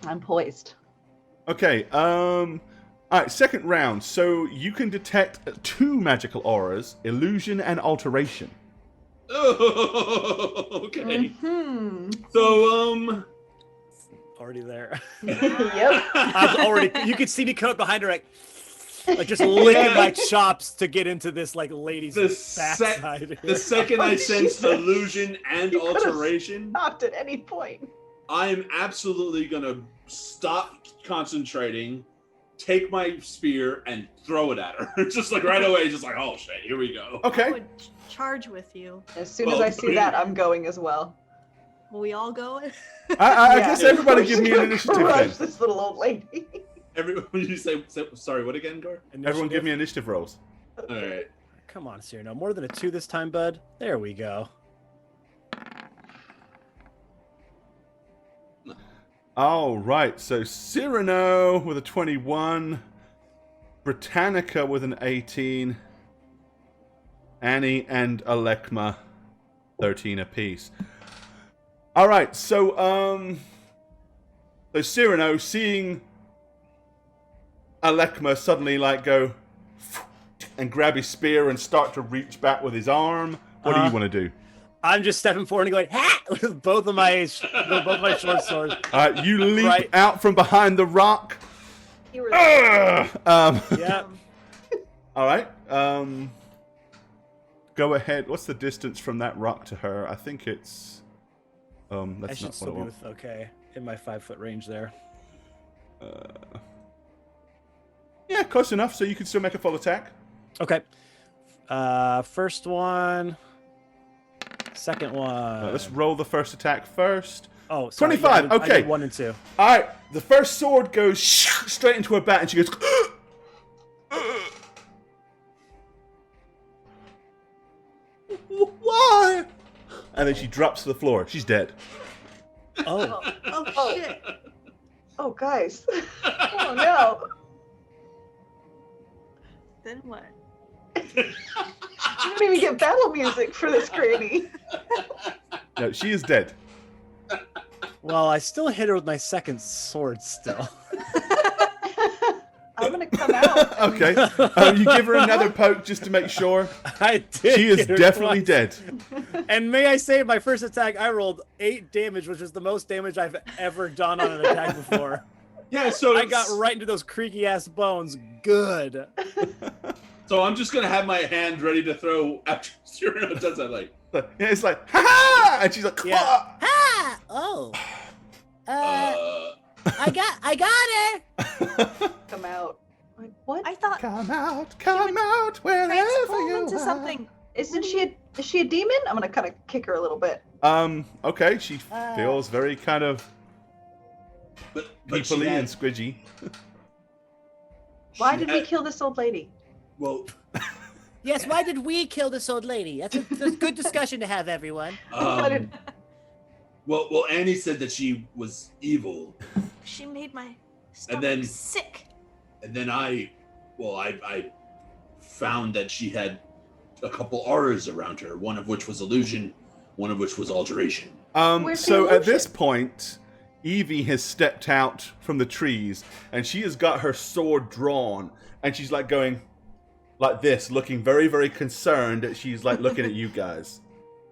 I'm poised. Okay, All right, second round. So you can detect 2 magical auras, illusion and alteration. Oh, okay. Hmm. So, Already there. Yep. I'm already. You can see me come up behind her, like just licking my chops to get into this like lady's backside. The second I sense Jesus. illusion and You could've alteration, Stopped at any point. I am absolutely gonna stop concentrating, take my spear, and throw it at her. Just like right away, just like, oh shit, here we go. I Okay. would charge with you. As soon as I see that, I'm going as well. Will we all go? I Yeah. guess everybody give me an initiative then. Crush this little old lady. Everyone, you say sorry. What again, Gar? Everyone give me initiative rolls. All right. Come on, Cyrano. More than a 2 this time, bud. There we go. All right, so Cyrano with a 21, Britannica with an 18, Annie and Alekma 13 apiece. All right, so Cyrano, seeing Alekma suddenly like go and grab his spear and start to reach back with his arm, what do you want to do? I'm just stepping forward and going, ha! With both of my short swords. You leap Right. out from behind the rock. You were Yeah. All right. Go ahead. What's the distance from that rock to her? I think it's. I That's should not still what I be want. okay in my 5-foot range there. Yeah, close enough. So you can still make a full attack. Okay. First one. Second one. Let's roll the first attack first. Oh, sorry. 25, I okay. did 1 and 2. All right. The first sword goes straight into her back, and she goes. Why? And then she drops to the floor. She's dead. Oh. Oh shit! Oh, guys. Oh, no. Then what? You don't even get battle music for this granny. No, she is dead. Well, I still hit her with my second sword still. I'm going to come out. Okay. You give her another poke just to make sure. I did. She is hit her definitely twice. dead. And may I say, my first attack, I rolled 8 damage, which was the most damage I've ever done on an attack before. Yeah. So I got right into those creaky ass bones. Good. So I'm just gonna have my hand ready to throw after Cyrano does that. Like, Yeah, it's like, ha ha! And she's like, Yeah. "Ah!" Ah! Oh. I got her. Come out. Like, what? I thought Come out, wherever transform you into are. something. Is she a demon? I'm going to kind of kick her a little bit. Okay, she feels very kind of but she peoply had- and squidgy. Why she did we had- kill this old lady? Well, Yes, why did we kill this old lady? That's a good discussion to have, everyone. Why did- well, Annie said that she was evil, She made my stomach then- sick. and then I found that she had a couple auras around her, one of which was illusion, one of which was alteration. Where's the So at this illusion? point, Evie has stepped out from the trees, and she has got her sword drawn, and she's like going like this, looking very, very concerned. She's like looking at you guys.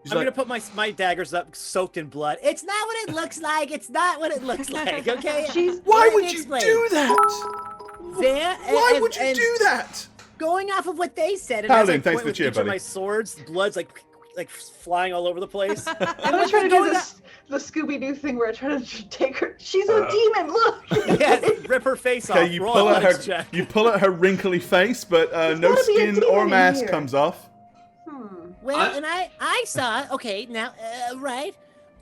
She's I'm like, gonna put my daggers up, soaked in blood. It's not what it looks like. It's not what it looks like. Okay. She's- why Let would me you explain. do that? There. Why and- would you and do that? Going off of what they said, and Paladin, as I thanks point for the with cheer, Each of buddy. my swords, blood's like flying all over the place. I'm gonna try to do this, the Scooby-Doo thing where I try to take her. She's a demon. Look. Yeah, rip her face Okay, off. you Roll pull an at her. athletics check. You pull at her wrinkly face, but no gotta be a skin demon or in mask here. comes off. Well, I- and I saw. Okay, now, right.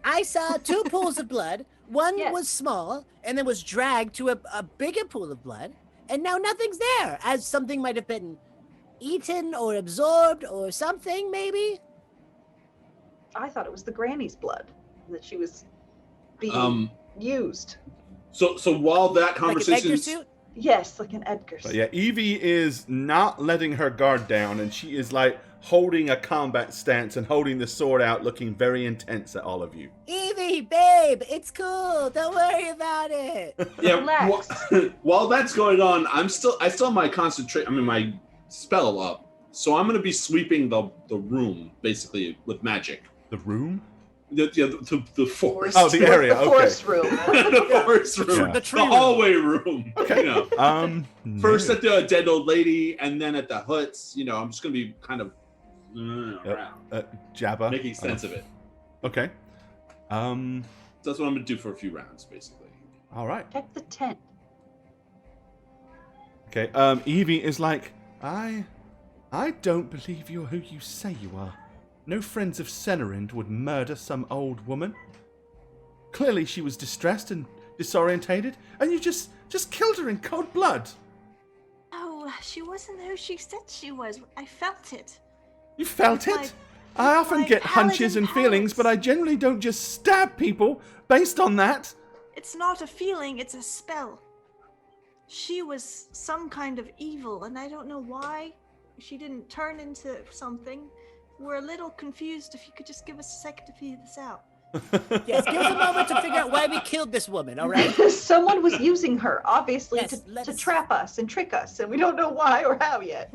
I saw 2 pools of blood. One Yes. was small, and then was dragged to a bigger pool of blood, and now nothing's there. As something might have been eaten or absorbed or something, maybe. I thought it was the granny's blood that she was being used. So while that Like an conversation, Edgar suit. Yes, like an Edgar. But yeah, Evie is not letting her guard down, and she is like holding a combat stance and holding the sword out, looking very intense at all of you. Evie, Hey, babe, it's cool. Don't worry about it. Yeah. Relax. While that's going on, I still have my my spell up. So I'm gonna be sweeping the room basically with magic. The room? The forest. Oh, the area. The Okay. forest room. The forest room. Yeah. The tree The room. hallway room. Okay. You know. First no. at the dead old lady, and then at the huts. You know, I'm just gonna be kind of around, Jabba. making sense of it. Okay. So that's what I'm gonna do for a few rounds, basically. All right. Check the tent. Okay. Evie is like, I don't believe you're who you say you are. No friends of Senerind would murder some old woman. Clearly she was distressed and disorientated, and you just killed her in cold blood. Oh, she wasn't who she said she was. I felt it. You felt it? Like- I often like get hunches paladin and feelings, but I palace. generally don't just stab people based on that. It's not a feeling, it's a spell. She was some kind of evil, and I don't know why she didn't turn into something. We're a little confused. If you could just give us a second to figure this out. Yes, give us a moment to figure out why we killed this woman, all right? Someone was using her, obviously, Yes, to let's- trap us and trick us, and we don't know why or how yet.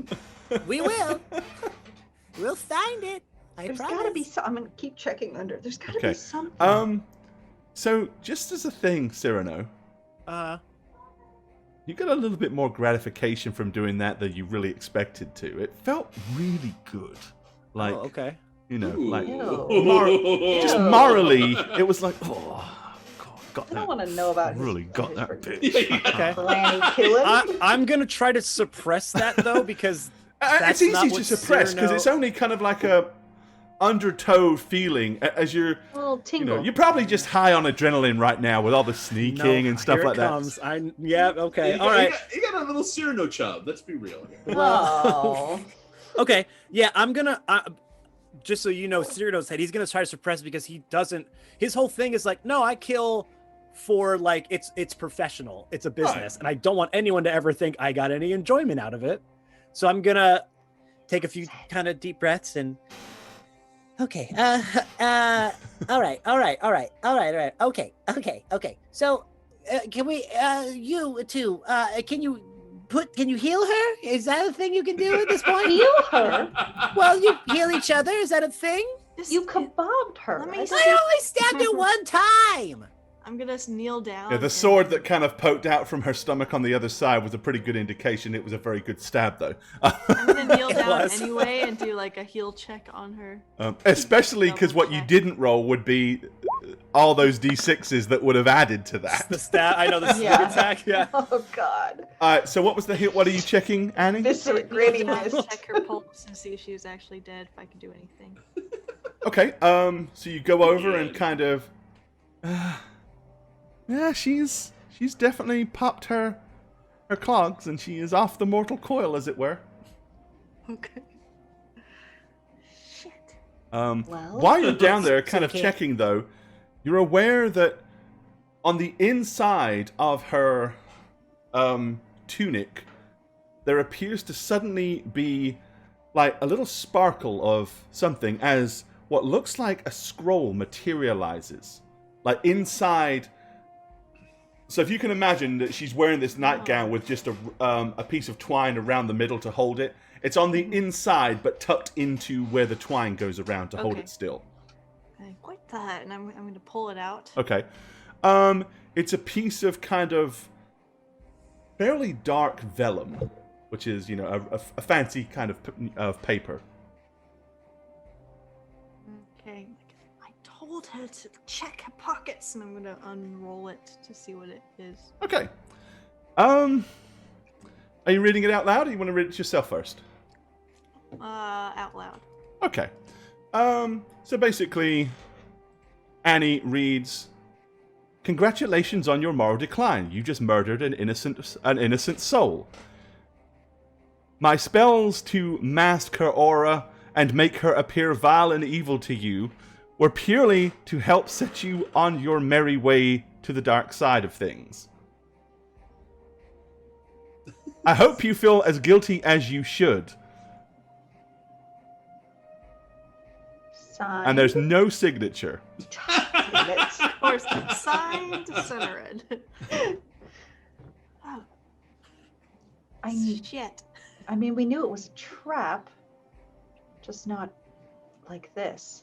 We will. We'll find it. I There's promise. gotta be some. I'm gonna keep checking under. There's gotta Okay. be something. So just as a thing, Cyrano, you got a little bit more gratification from doing that than you really expected to. It felt really good. Like, Oh, okay. you know, Ooh. like Ew. just Ew. morally, it was like, oh, God, got I that. don't want to know about Really his, got his that virtue. bitch. Okay. Granny killing. I'm gonna try to suppress that though because It's that's not easy to what suppress because Cyrano- it's only kind of like a undertow feeling as you're, A little you tingle. know, you're probably just high on adrenaline right now with all the sneaking No, and stuff here like it that. comes. Okay. All right. You got a little Cyrano chub. Let's be real here. Oh. Okay. Yeah, I'm gonna. Just so you know, Cyrano said he's gonna try to suppress it because he doesn't. His whole thing is like, no, I kill for like it's professional. It's a business, and I don't want anyone to ever think I got any enjoyment out of it. So I'm gonna take a few kind of deep breaths and. Okay. All right. Okay. So, can we? You two. Can you heal her? Is that a thing you can do at this point? Heal her? Well, you heal each other. Is that a thing? You kabobbed her. Let me I see. thought- I only stabbed her one time. I'm gonna kneel down. Yeah, the and- sword that kind of poked out from her stomach on the other side was a pretty good indication it was a very good stab, though. I'm gonna kneel down was. anyway and do like a heal check on her. Especially because what you Double check. didn't roll would be all those d6s that would have added to that. The stat. I know the sneak Yeah. attack. Yeah. Oh God. So what was the hit? What are you checking, Annie? Viscera Kneel Granny down, missed. check her pulse and see if she was actually dead. If I could do anything. Okay. So you go over and kind of. Yeah, she's definitely popped her clogs, and she is off the mortal coil, as it were. Okay. Shit. Well. While you're down there, kind of okay. checking though, you're aware that on the inside of her tunic, there appears to suddenly be like a little sparkle of something as what looks like a scroll materializes, like inside. So if you can imagine that she's wearing this nightgown with just a piece of twine around the middle to hold it. It's on the inside, but tucked into where the twine goes around to hold Okay. it still. Like, what the? And I'm gonna pull it out. Okay. It's a piece of kind of fairly dark vellum, which is, you know, a fancy kind of paper. Okay. I told her to check her pockets, and I'm gonna unroll it to see what it is. Okay. Are you reading it out loud, or you want to read it yourself first? Out loud. Okay. So basically, Annie reads, "Congratulations on your moral decline. You just murdered an innocent soul. My spells to mask her aura and make her appear vile and evil to you were purely to help set you on your merry way to the dark side of things. I hope you feel as guilty as you should." Sign. And there's no signature. Minutes. Of course, signed Cinnamon. Oh, shit. I mean, we knew it was a trap, just not like this.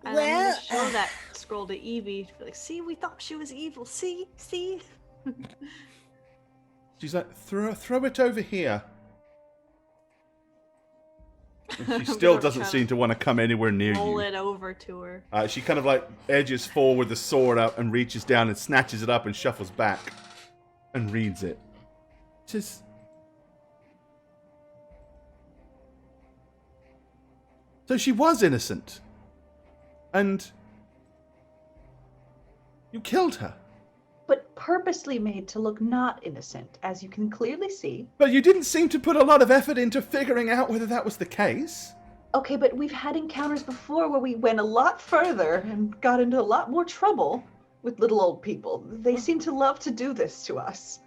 And I'm Well, gonna show that scroll to Evie. Like, see, we thought she was evil. See? She's like, throw it over here. And she still doesn't seem to want to come anywhere near Roll you. it over to her. She kind of like edges forward, the sword up, and reaches down and snatches it up and shuffles back and reads it. Just. So she was innocent. And you killed her. But purposely made to look not innocent, as you can clearly see. But you didn't seem to put a lot of effort into figuring out whether that was the case. Okay, but we've had encounters before where we went a lot further and got into a lot more trouble with little old people. They seem to love to do this to us.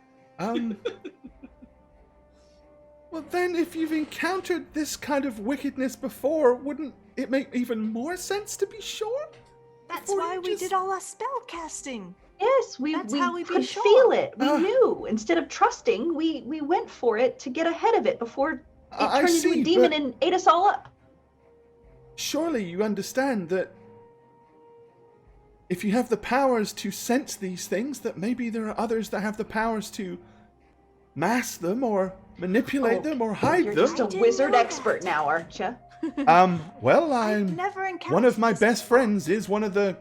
Well then, if you've encountered this kind of wickedness before, wouldn't it make even more sense to be sure? That's Before why you we just- did all our spell casting. Yes, we That's how we be could sure. feel it. We Ah. knew. Instead of trusting, we went for it to get ahead of it before it I turned into see, a demon but- and ate us all up. Surely you understand that if you have the powers to sense these things, that maybe there are others that have the powers to mask them or manipulate them or hide You're them. just a didn't wizard know that. expert now, aren't you? Well, I've I'm never encountered one of my this best before. friends is one of the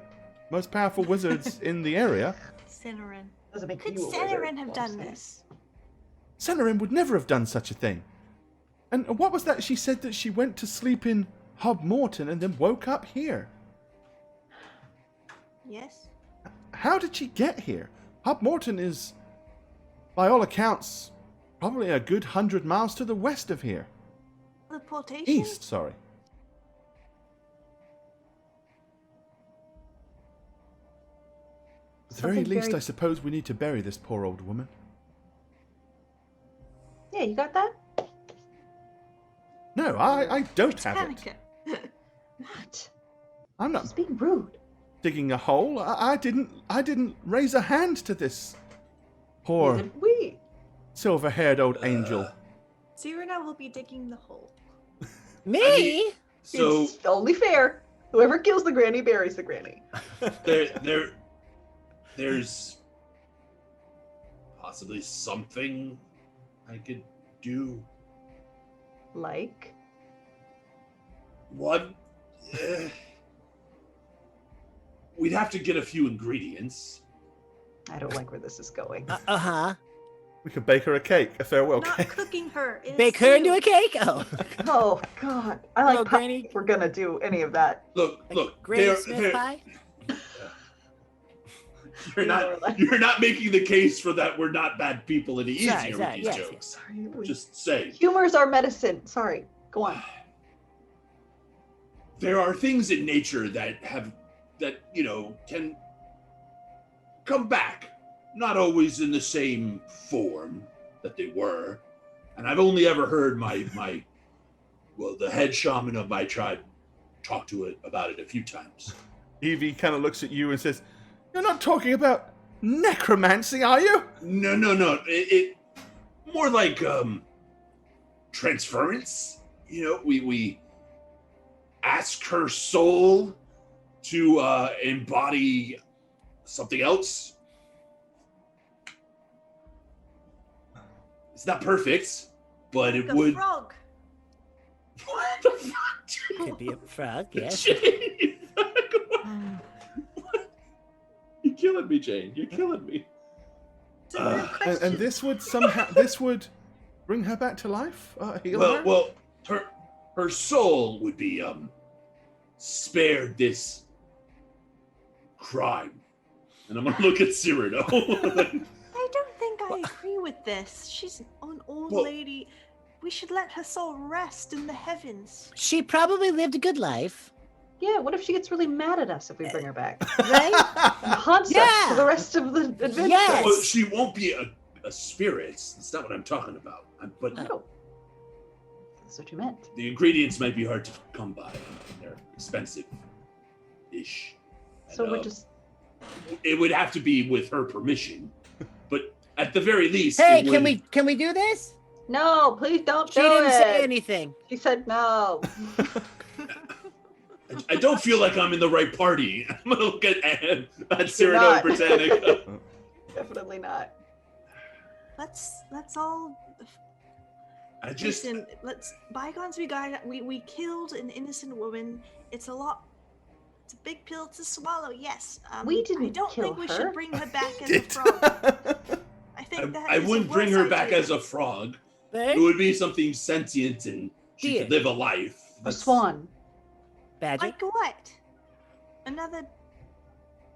most powerful wizards in the area. Cinnamon. Doesn't make Could you a wizard, Cinnamon have all done I'm saying. this? Senarin would never have done such a thing. And what was that? She said that she went to sleep in Hob Morton and then woke up here. Yes. How did she get here? Hob Morton is, by all accounts, probably a good 100 miles to the west of here. Teleportation? East, sorry. At the very Something least, very- I suppose we need to bury this poor old woman. Yeah, you got that? No, I don't have it. Panicking. What? I'm He's not being rude. digging a hole. I didn't raise a hand to this poor Neither did we. silver-haired old angel. Cyrano will be digging the hole. Me? So It's only fair. Whoever kills the granny buries the granny. there's possibly something I could do. Like, One, we'd have to get a few ingredients. I don't like where this is going. Uh-huh. We could bake her a cake, a farewell Not cake. cooking her. It's Bake her into you. a cake? Oh. Oh God, I Hello, like pie. Granny. If we're gonna do any of that. Look, Granny they're- Smith they're- pie? you're not making the case for that we're not bad people any easier Sorry, with sorry, these yes, jokes. Sorry, Just say. humor's our medicine. Sorry, go on. There are things in nature that can come back, not always in the same form that they were. And I've only ever heard the head shaman of my tribe talk to it about it a few times. Evie kind of looks at you and says, "You're not talking about necromancy, are you?" No. It more like transference. We ask her soul to embody something else. It's not perfect, but it Like a would. frog. What the fuck? Could be a frog, yes. Jane, what? You're killing me, Jane. You're killing me. It's a good And question. this would bring her back to life? Heal her? Well, her soul would be spared this crime. And I'm gonna look at Cyrano. I don't think I agree with this. She's an old Well- lady. We should let her soul rest in the heavens. She probably lived a good life, Yeah, what if she gets really mad at us if we bring her back? right? And haunts us Yeah. for the rest of the adventure. Yes. Well, she won't be a spirit. That's not what I'm talking about. But No. that's what you meant. The ingredients might be hard to come by. They're expensive-ish. So we're just... It would have to be with her permission, but at the very least... Hey, it would... can we do this? No, please don't She do didn't it. say anything. She said no. I don't feel like I'm in the right party. I'm gonna look at Cyrano not. and Britannica. Definitely not. Let's all I just... listen. Let's bygones be guide. We killed an innocent woman. It's a lot. It's a big pill to swallow. Yes. We didn't I don't kill think we her. should bring her back as a Did. frog. I think that I is a wouldn't bring worse her back idea. as a frog. Hey? It would be something sentient and she Deer. could live a life. A swan. Badger. Like what? Another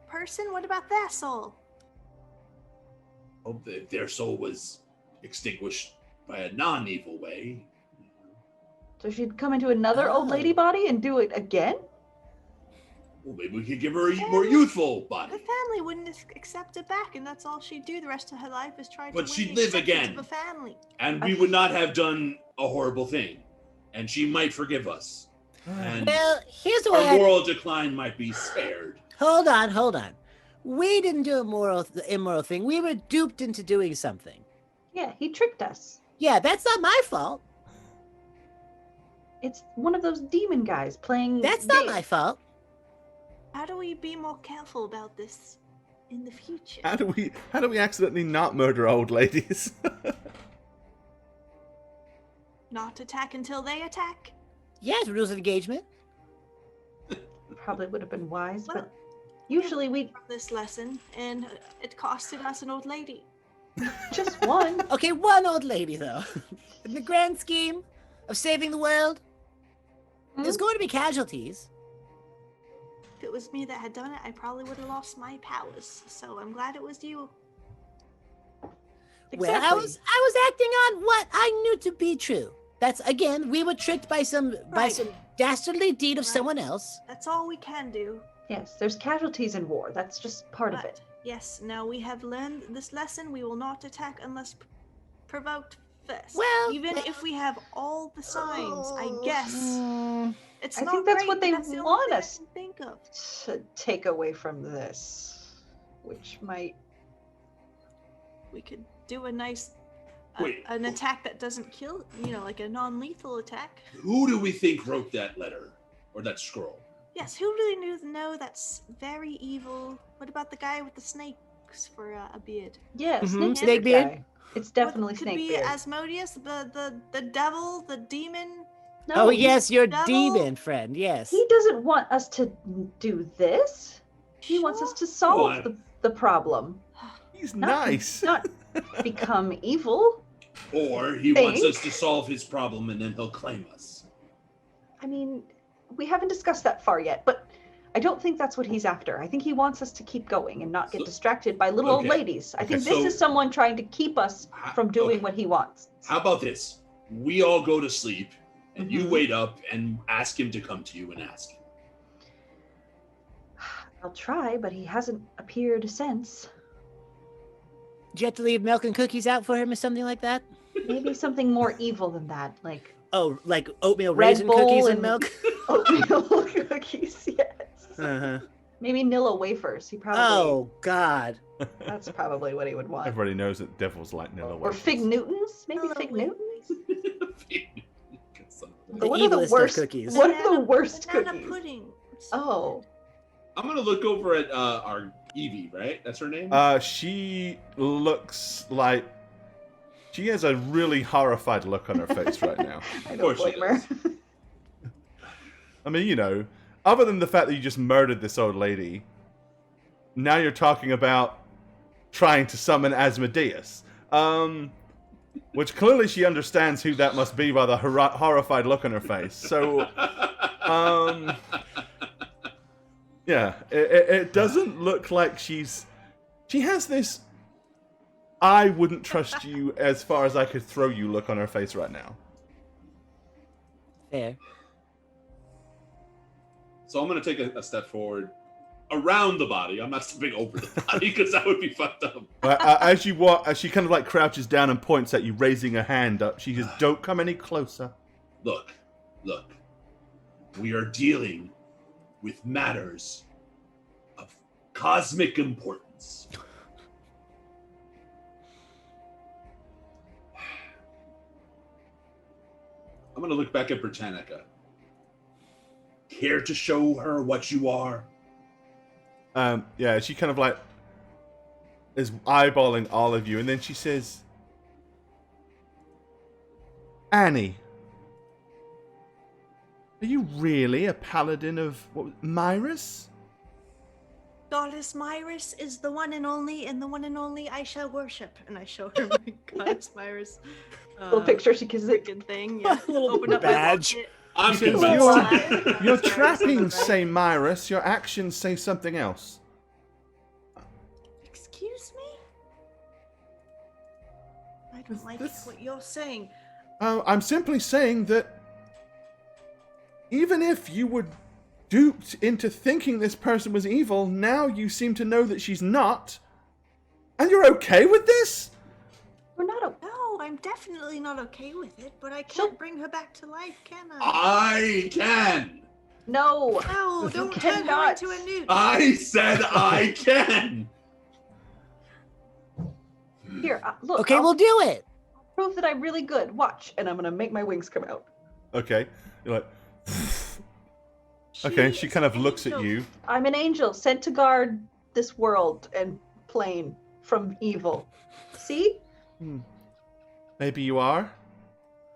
person? What about their soul? Hope that their soul was extinguished by a non-evil way. So she'd come into another old lady body and do it again? Well, maybe we could give her a more youthful The body. family wouldn't accept it back, and that's all she'd do the rest of her life is try to But win she'd the live acceptance again. of a family. And we would not have done a horrible thing. And she might forgive us. And Well, here's the way our I... moral decline might be spared. Hold on. We didn't do a immoral thing. We were duped into doing something. Yeah, he tricked us. Yeah, that's not my fault. It's one of those demon guys playing. That's not games. my fault. How do we be more careful about this in the future? How do we accidentally not murder old ladies? Not attack until they attack? Yes, rules of engagement. Probably would have been wise, Well, but usually we From this lesson, and it costed us an old lady. just one. Okay, one old lady though. In the grand scheme of saving the world, there's going to be casualties. If it was me that had done it, I probably would have lost my powers. So I'm glad it was you. Well, I was acting on what I knew to be true. That's again, we were tricked by some Right. dastardly deed of Right. someone else. That's all we can do. Yes, there's casualties in war. That's just part of But it. yes, now we have learned this lesson. We will not attack unless provoked first. Well, even if we have all the signs, I guess it's I not think that's great, what they but that's the only want thing I us can think of. to take away from this, which might. We could do a nice Wait. an attack that doesn't kill, like a non-lethal attack. Who do we think wrote that letter? Or that scroll? Yes, who really know that's very evil? What about the guy with the snakes for a beard? Yeah, Mhm, Snakebeard Snakebeard. guy. It's definitely Could be Snakebeard. Asmodeus, the devil, the demon. No, Oh yes, your Devil. demon friend. Yes. He doesn't want us to do this. He wants us to solve What? the problem, He's Not- nice. not become evil. Or he wants Think. us to solve his problem and then he'll claim us. I mean, we haven't discussed that far yet, but I don't think that's what he's after. I think he wants us to keep going and not get So- distracted by little old okay. ladies. I think Okay, this so- is someone trying to keep us from doing Okay. what he wants. How about this? We all go to sleep and you Mhm. wait up and ask him to come to you and ask him. I'll try, but he hasn't appeared since. Did you have to leave milk and cookies out for him or something like that? Maybe something more evil than that, like Oh, like oatmeal Red raisin Bull cookies and and- milk? oatmeal cookies. Yes. Uh-huh. Maybe Nilla wafers. He probably. Oh God. That's probably what he would want. Everybody knows that devils like Nilla Or wafers. fig Newtons? Maybe Nilla fig wafers. Newtons? The What are the evilest of worst cookies. What are the worst banana cookies? pudding. Oh, I'm gonna look over at our Evie, right? That's her name? She looks like she has a really horrified look on her face right now. I Of don't course she blame her. does. I mean, other than the fact that you just murdered this old lady, now you're talking about trying to summon Asmodeus. Which clearly she understands who that must be by the horrified look on her face. So, yeah, it doesn't look like she has this I wouldn't trust you as far as I could throw you look on her face right now. Fair. So I'm gonna take a step forward around the body. I'm not stepping over the body because that would be fucked up. As you walk, as she kind of like crouches down and points at you, raising her hand up, she says, "Don't come any closer." Look. We are dealing with matters of cosmic importance. I'm going to look back at Britannica. Care to show her what you are? Yeah, she kind of like is eyeballing all of you, and then she says, Annie, are you really a paladin of Myrus? Goddess Myrus is the one and only, and the one and only I shall worship. And I show her my Goddess Myrus Little picture, she kisses it. freaking thing. Yeah. Little Open up badge. my pocket. I'm She says, convinced. your trappings say Myrus, your actions say something else. Excuse me? I don't like this- what you're saying. I'm simply saying that even if you were duped into thinking this person was evil, now you seem to know that she's not. And you're okay with this? We're not a. No, I'm definitely not okay with it, but I She'll- can't bring her back to life, can I? I can. No. No, You don't turn her cannot. into a newt. I said I can. Here, look. Okay, I'll we'll do it. prove that I'm really good. Watch, and I'm gonna make my wings come out. Okay. You're like, okay, she is kind of an looks at angel. you. I'm an angel sent to guard this world and plane from evil. See? Maybe you are.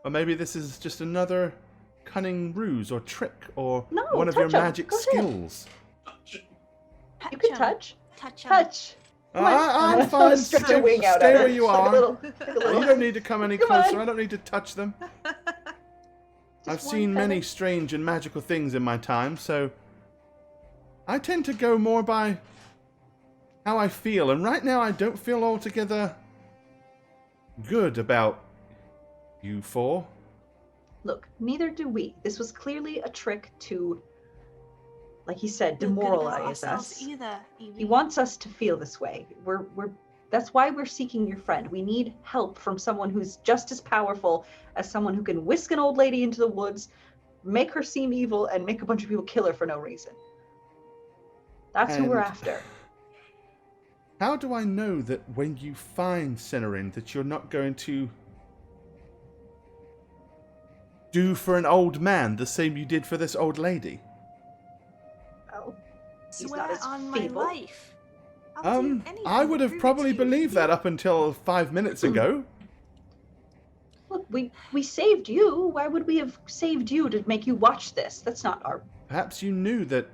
Or maybe this is just another cunning ruse or trick or No, one of your touch 'em. magic Go ahead. skills. You can 'em. touch. Touch 'em. Touch. Come on. I'm gonna fine. stretch Stay, a wing out stay of where it. you Like a are. little- like a little- You don't need to come any Come closer. on. I don't need to touch them. I've Just seen one many feather. strange and magical things in my time, so I tend to go more by how I feel. And right now, I don't feel altogether good about you four. Look, neither do we. This was clearly a trick to, like he said, Feel good about demoralize ourselves us. Either, Evie. He wants us to feel this way. That's why we're seeking your friend. We need help from someone who's just as powerful as someone who can whisk an old lady into the woods, make her seem evil, and make a bunch of people kill her for no reason. That's who we're And- after. How do I know that when you find Cinerin that you're not going to do for an old man the same you did for this old lady? Oh, he's Swear not as on my feeble. life. I'll do anything I to would have prove it probably to you. believed that up until 5 minutes ago. Look, we saved you. Why would we have saved you to make you watch this? That's not our. Perhaps you knew that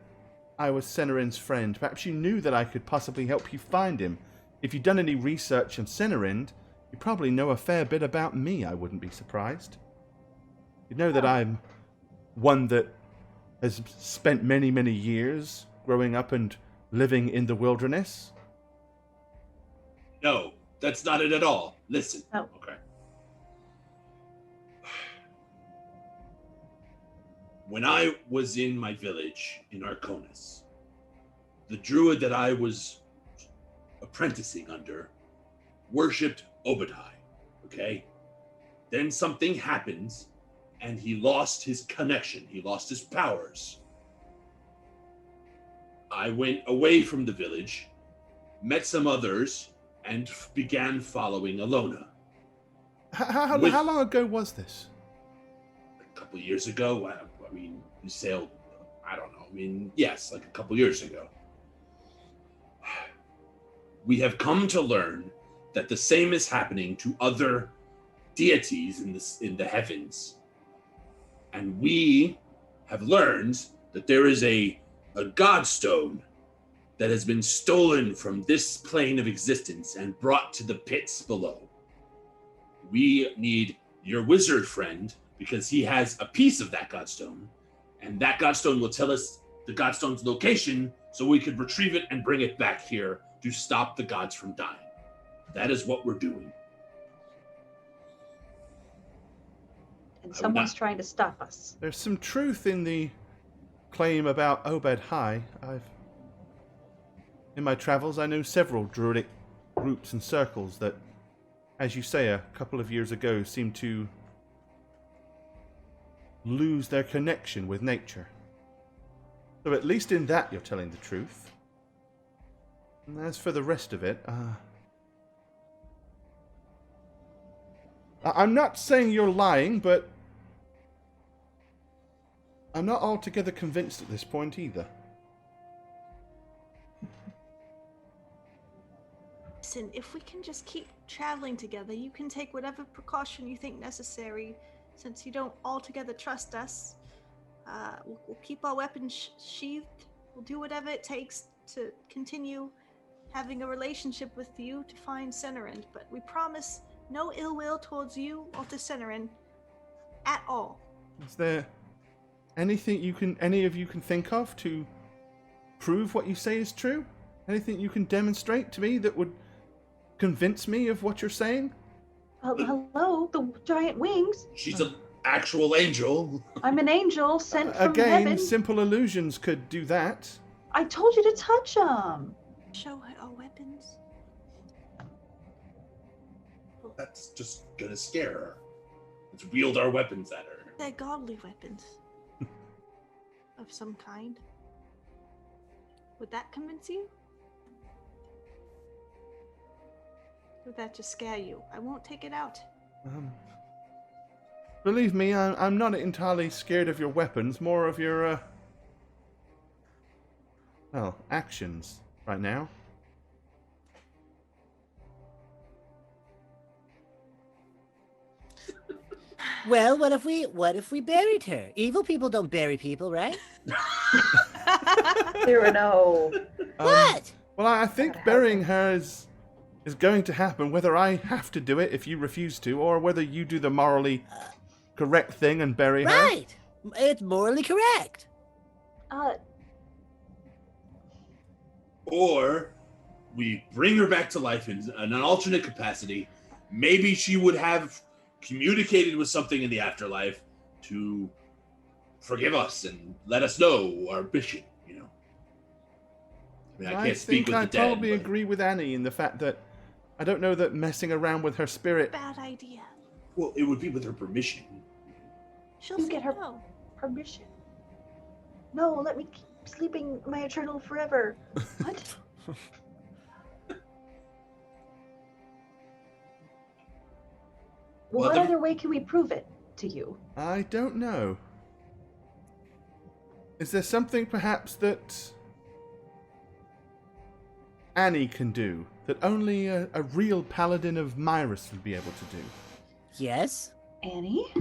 I was Cinerin's friend. Perhaps you knew that I could possibly help you find him. If you'd done any research on Cinerin, you probably know a fair bit about me, I wouldn't be surprised. You know that I'm one that has spent many, many years growing up and living in the wilderness. No, that's not it at all. Listen. Oh. Okay. When I was in my village in Arconis, the druid that I was apprenticing under worshipped Obadai. Okay? Then something happens and he lost his connection. He lost his powers. I went away from the village, met some others, and began following Alona. How With- long ago was this? A couple years ago, I mean, we sailed, I don't know, I mean, yes, like a couple years ago. We have come to learn that the same is happening to other deities in the heavens. And we have learned that there is a godstone that has been stolen from this plane of existence and brought to the pits below. We need your wizard friend because he has a piece of that godstone, and that godstone will tell us the godstone's location so we could retrieve it and bring it back here to stop the gods from dying. That is what we're doing. And I would someone's not- trying to stop us. There's some truth in the claim about Obed High. In my travels, I know several druidic groups and circles that, as you say, a couple of years ago seemed to lose their connection with nature. So at least in that you're telling the truth. And as for the rest of it, I'm not saying you're lying, but I'm not altogether convinced at this point either. Listen, if we can just keep traveling together, you can take whatever precaution you think necessary. Since you don't altogether trust us, we'll keep our weapons sheathed. We'll do whatever it takes to continue having a relationship with you to find Senerin. But we promise no ill will towards you or to Senerin at all. Is there anything any of you can think of to prove what you say is true? Anything you can demonstrate to me that would convince me of what you're saying? Hello, the giant wings. She's an actual angel. I'm an angel sent from Again, heaven. simple illusions could do that. I told you to touch them. Show her our weapons. That's just gonna scare her. Let's wield our weapons at her. They're godly weapons. Of some kind. Would that convince you? Would that just scare you? I won't take it out. Believe me, I'm not entirely scared of your weapons, more of your, actions right now. Well, what if we buried her? Evil people don't bury people, right? Cyrano. What? Well, I think burying her is going to happen, whether I have to do it if you refuse to, or whether you do the morally correct thing and bury her. Right. It's morally correct. Or we bring her back to life in an alternate capacity. Maybe she would have communicated with something in the afterlife to forgive us and let us know our mission, you know. I mean, I can't speak with the dead. I probably agree with Annie in the fact that I don't know that messing around with her spirit... Bad idea. Well, it would be with her permission. She'll You say get her no. permission. No, let me keep sleeping my eternal forever. What? Well, what other way can we prove it to you? I don't know. Is there something perhaps that Annie can do that only a real paladin of Myrus would be able to do? Yes. Annie?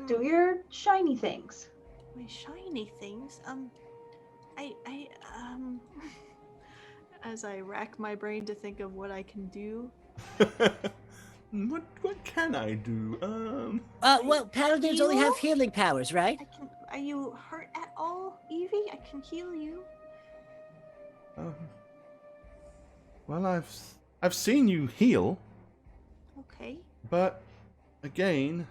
Do your shiny things. My shiny things. As I rack my brain to think of what I can do. What can I do? Well, paladins only have Heal? healing powers, right? Are you hurt at all, Evie? I can heal you. Well, I've seen you heal, Okay. but again,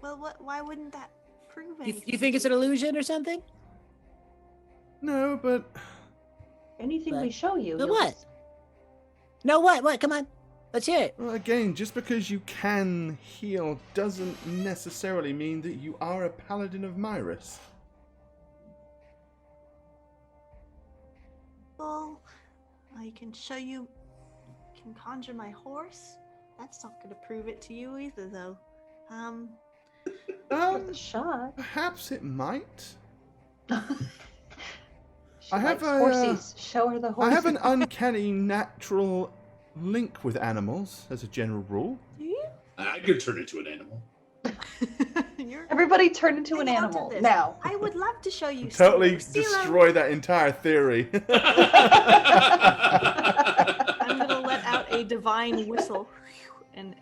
Well, why wouldn't that prove You, anything? you think it's an illusion or something? no, but Anything But- we show you. but you'll what? just- No, what? Come on. Let's hear it. well, again, just because you can heal doesn't necessarily mean that you are a paladin of Myrus. Well, I can show you. Can conjure my horse. That's not going to prove it to you either, though. Worth a shot. Perhaps it might. She I have likes a, horsies. Show her the I horses. have an uncanny natural link with animals, as a general rule. Do you? I could turn into an animal. You're. Everybody turn into an Hang on to animal this. now. I would love to show you. Totally Steal 'em. destroy that entire theory. I'm gonna let out a divine whistle, and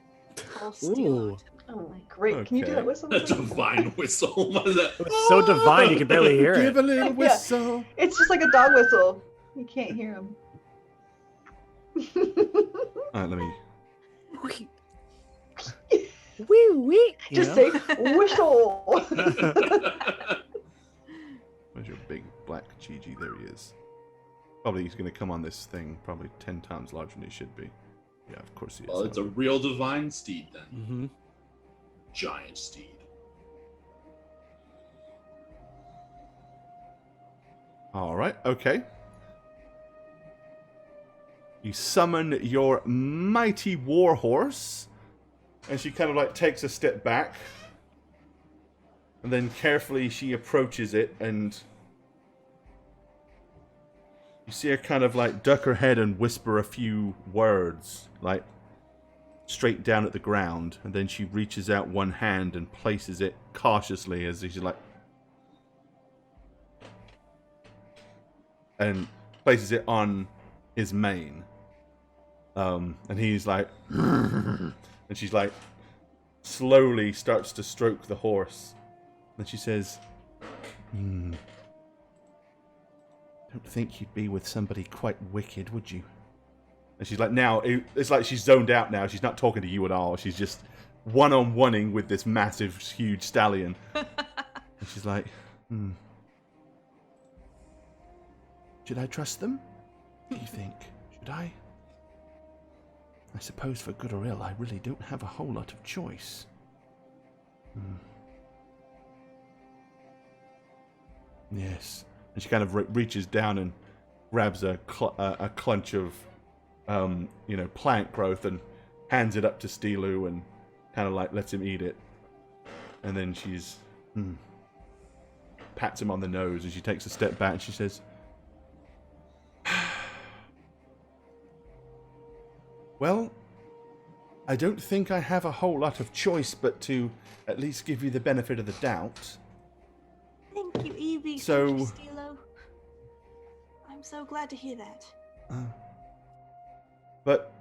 I'll steal Ooh. it. Oh my, great. Can you do Okay. that with A something? divine whistle. What is that? It's so divine you can barely hear Give it. a little whistle. It's just like a dog whistle. You can't hear him. Alright, let me. Wee wee. Just say whistle. Where's your big black Chi-Chi? There he is. Probably he's going to come on this thing probably 10 times larger than he should be. Yeah, of course he is. Well, it's a real divine steed then. Mm-hmm. Giant steed. All right, okay. You summon your mighty warhorse, and she kind of like takes a step back, and then carefully she approaches it, and you see her kind of like duck her head and whisper a few words, like straight down at the ground, and then she reaches out one hand and places it cautiously as she's like, and places it on his mane. And he's like, and she's like, slowly starts to stroke the horse. And she says, don't think you'd be with somebody quite wicked, would you? And she's like, now, it's like she's zoned out now. She's not talking to you at all. She's just one-on-oneing with this massive, huge stallion. And she's like, should I trust them? What do you think? Should I? I suppose for good or ill, I really don't have a whole lot of choice. Yes. And she kind of reaches down and grabs a clunch of, plant growth and hands it up to Steelu and kind of like lets him eat it. And then she's pats him on the nose and she takes a step back and she says, well, I don't think I have a whole lot of choice but to at least give you the benefit of the doubt. Thank you, Evie. So- Thank you, Steelo. I'm so glad to hear that. But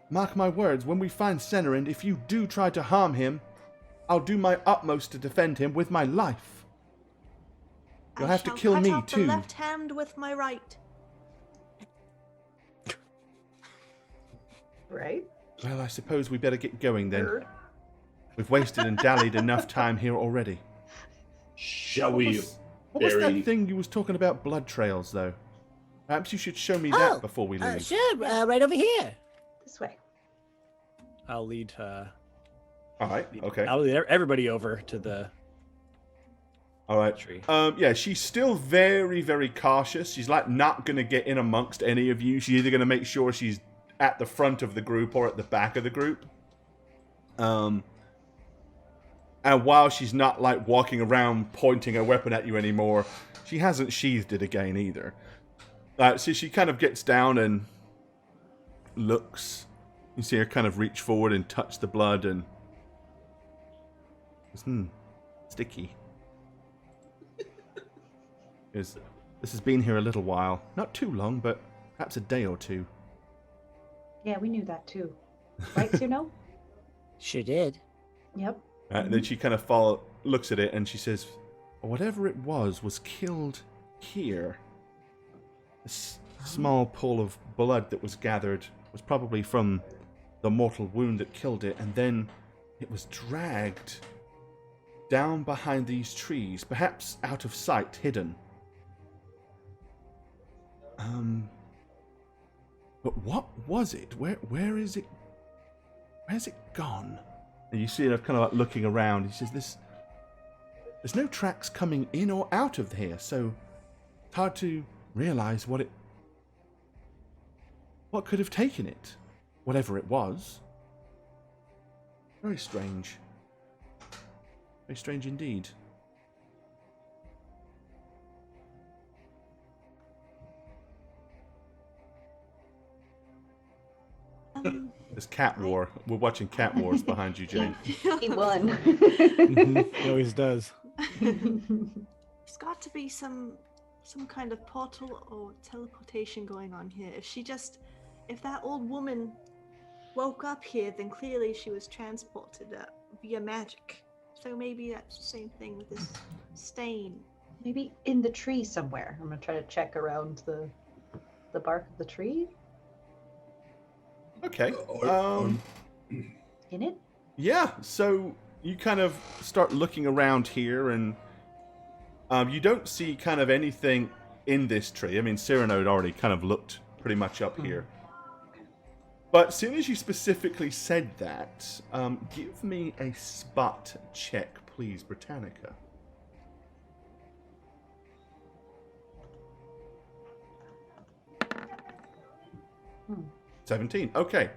mark my words, when we find Senerind, if you do try to harm him, I'll do my utmost to defend him with my life. You'll have to kill me I shall cut off too. the left hand with my right. Right? Well, I suppose we better get going then. Bird. We've wasted and dallied enough time here already. Shall we What was bury... that thing you was talking about blood trails, though? Perhaps you should show me that before we leave. Sure, right over here. This way. I'll lead. All right, okay. I'll lead everybody over to the All right. tree. Yeah, she's still very, very cautious. She's like not going to get in amongst any of you. She's either going to make sure she's at the front of the group or at the back of the group. And while she's not like walking around pointing her weapon at you anymore, she hasn't sheathed it again either. So she kind of gets down and looks. You see her kind of reach forward and touch the blood and... sticky. This has been here a little while. Not too long, but perhaps a day or two. Yeah, we knew that too. Right, Suno? Sure did. Yep. And then she kind of looks at it and she says, whatever it was killed here. This small pool of blood that was gathered was probably from the mortal wound that killed it, and then it was dragged down behind these trees, perhaps out of sight, hidden. But what was it? Where is it? Where's it gone? And you see it kind of like looking around. He says, there's no tracks coming in or out of here, so it's hard to realize what could have taken it, whatever it was. Very strange. Very strange indeed. There's Cat War. We're watching Cat Wars behind you, Jane. He won. He always does. There's got to be some kind of portal or teleportation going on here. If that old woman woke up here, then clearly she was transported via magic. So maybe that's the same thing with this stain. Maybe in the tree somewhere. I'm gonna try to check around the bark of the tree. Okay. In it? Yeah, so you kind of start looking around here, and you don't see kind of anything in this tree. I mean, Cyrano had already kind of looked pretty much up here. But as soon as you specifically said that, give me a spot check, please, Britannica. 17. Okay.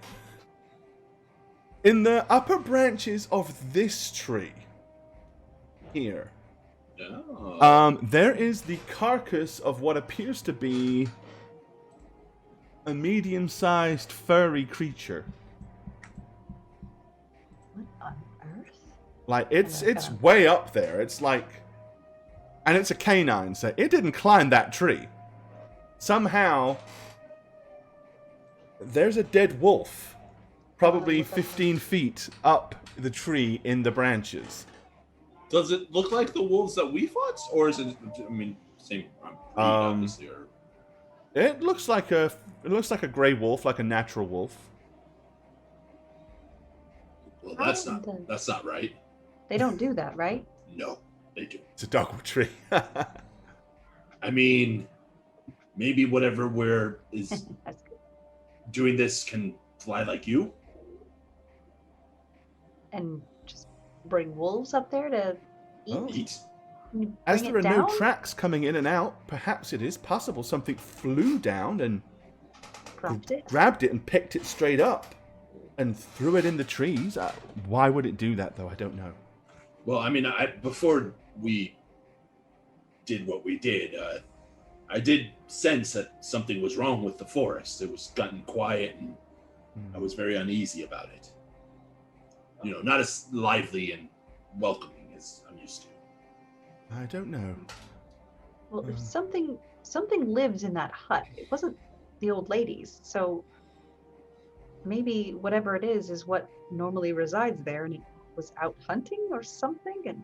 In the upper branches of this tree, here, there is the carcass of what appears to be a medium-sized furry creature. What on earth? Like, it's way up there. It's like... And it's a canine, so it didn't climb that tree. Somehow, there's a dead wolf, probably 15 feet up the tree in the branches. Does it look like the wolves that we fought, or is it? I mean, same. Obviously, or... It looks like a gray wolf, like a natural wolf. Well, that's not right. They don't do that, right? No, they do. It's a dogwood tree. I mean, maybe whatever is That's good. doing this can fly like you. And just bring wolves up there to eat. Oh. Eat. As Bring there it are no down? tracks coming in and out, perhaps it is possible something flew down and Dropped it. grabbed it and picked it straight up and threw it in the trees. Why would it do that, though? I don't know. Well, I mean, before we did what we did, I did sense that something was wrong with the forest. It was gotten quiet, and I was very uneasy about it. You know, not as lively and welcoming as I'm used to. I don't know. Well, if something lives in that hut, it wasn't the old lady's, so maybe whatever it is what normally resides there, and it was out hunting or something. And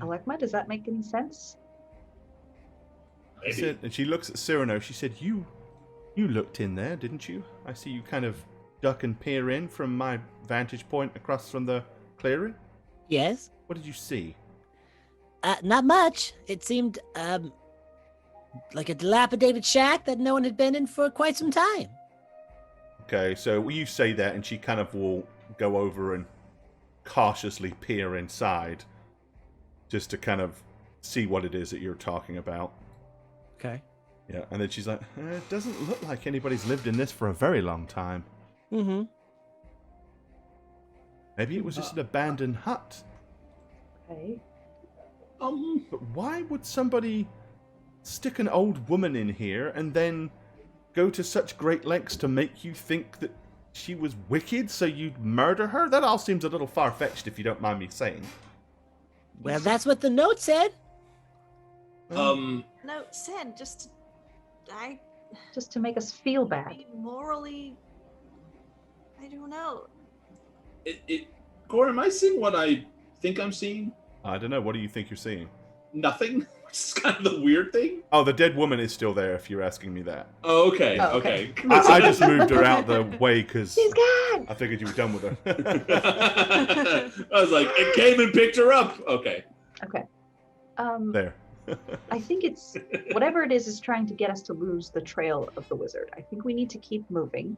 Alekma, does that make any sense? Maybe. And she looks at Cyrano. She said, You looked in there, didn't you? I see you kind of duck and peer in from my vantage point across from the clearing. Yes. What did you see? Not much. It seemed like a dilapidated shack that no one had been in for quite some time. Okay, so you say that, and she kind of will go over and cautiously peer inside, just to kind of see what it is that you're talking about. Okay. Yeah, and then she's like, it doesn't look like anybody's lived in this for a very long time. Mm-hmm. Maybe it was just an abandoned hut. Okay. But why would somebody stick an old woman in here and then go to such great lengths to make you think that she was wicked, so you'd murder her? That all seems a little far-fetched, if you don't mind me saying. Well, that's what the note said. No, said just Just to make us feel bad. morally. I don't know. Gore, am I seeing what I think I'm seeing? I don't know. What do you think you're seeing? Nothing. Which is kind of the weird thing. Oh, the dead woman is still there, if you're asking me that. Oh, okay. Oh, Okay. I just moved her out the way because She's gone! I figured you were done with her. I was like, it came and picked her up. Okay. Okay. There. I think it's whatever it is trying to get us to lose the trail of the wizard. I think we need to keep moving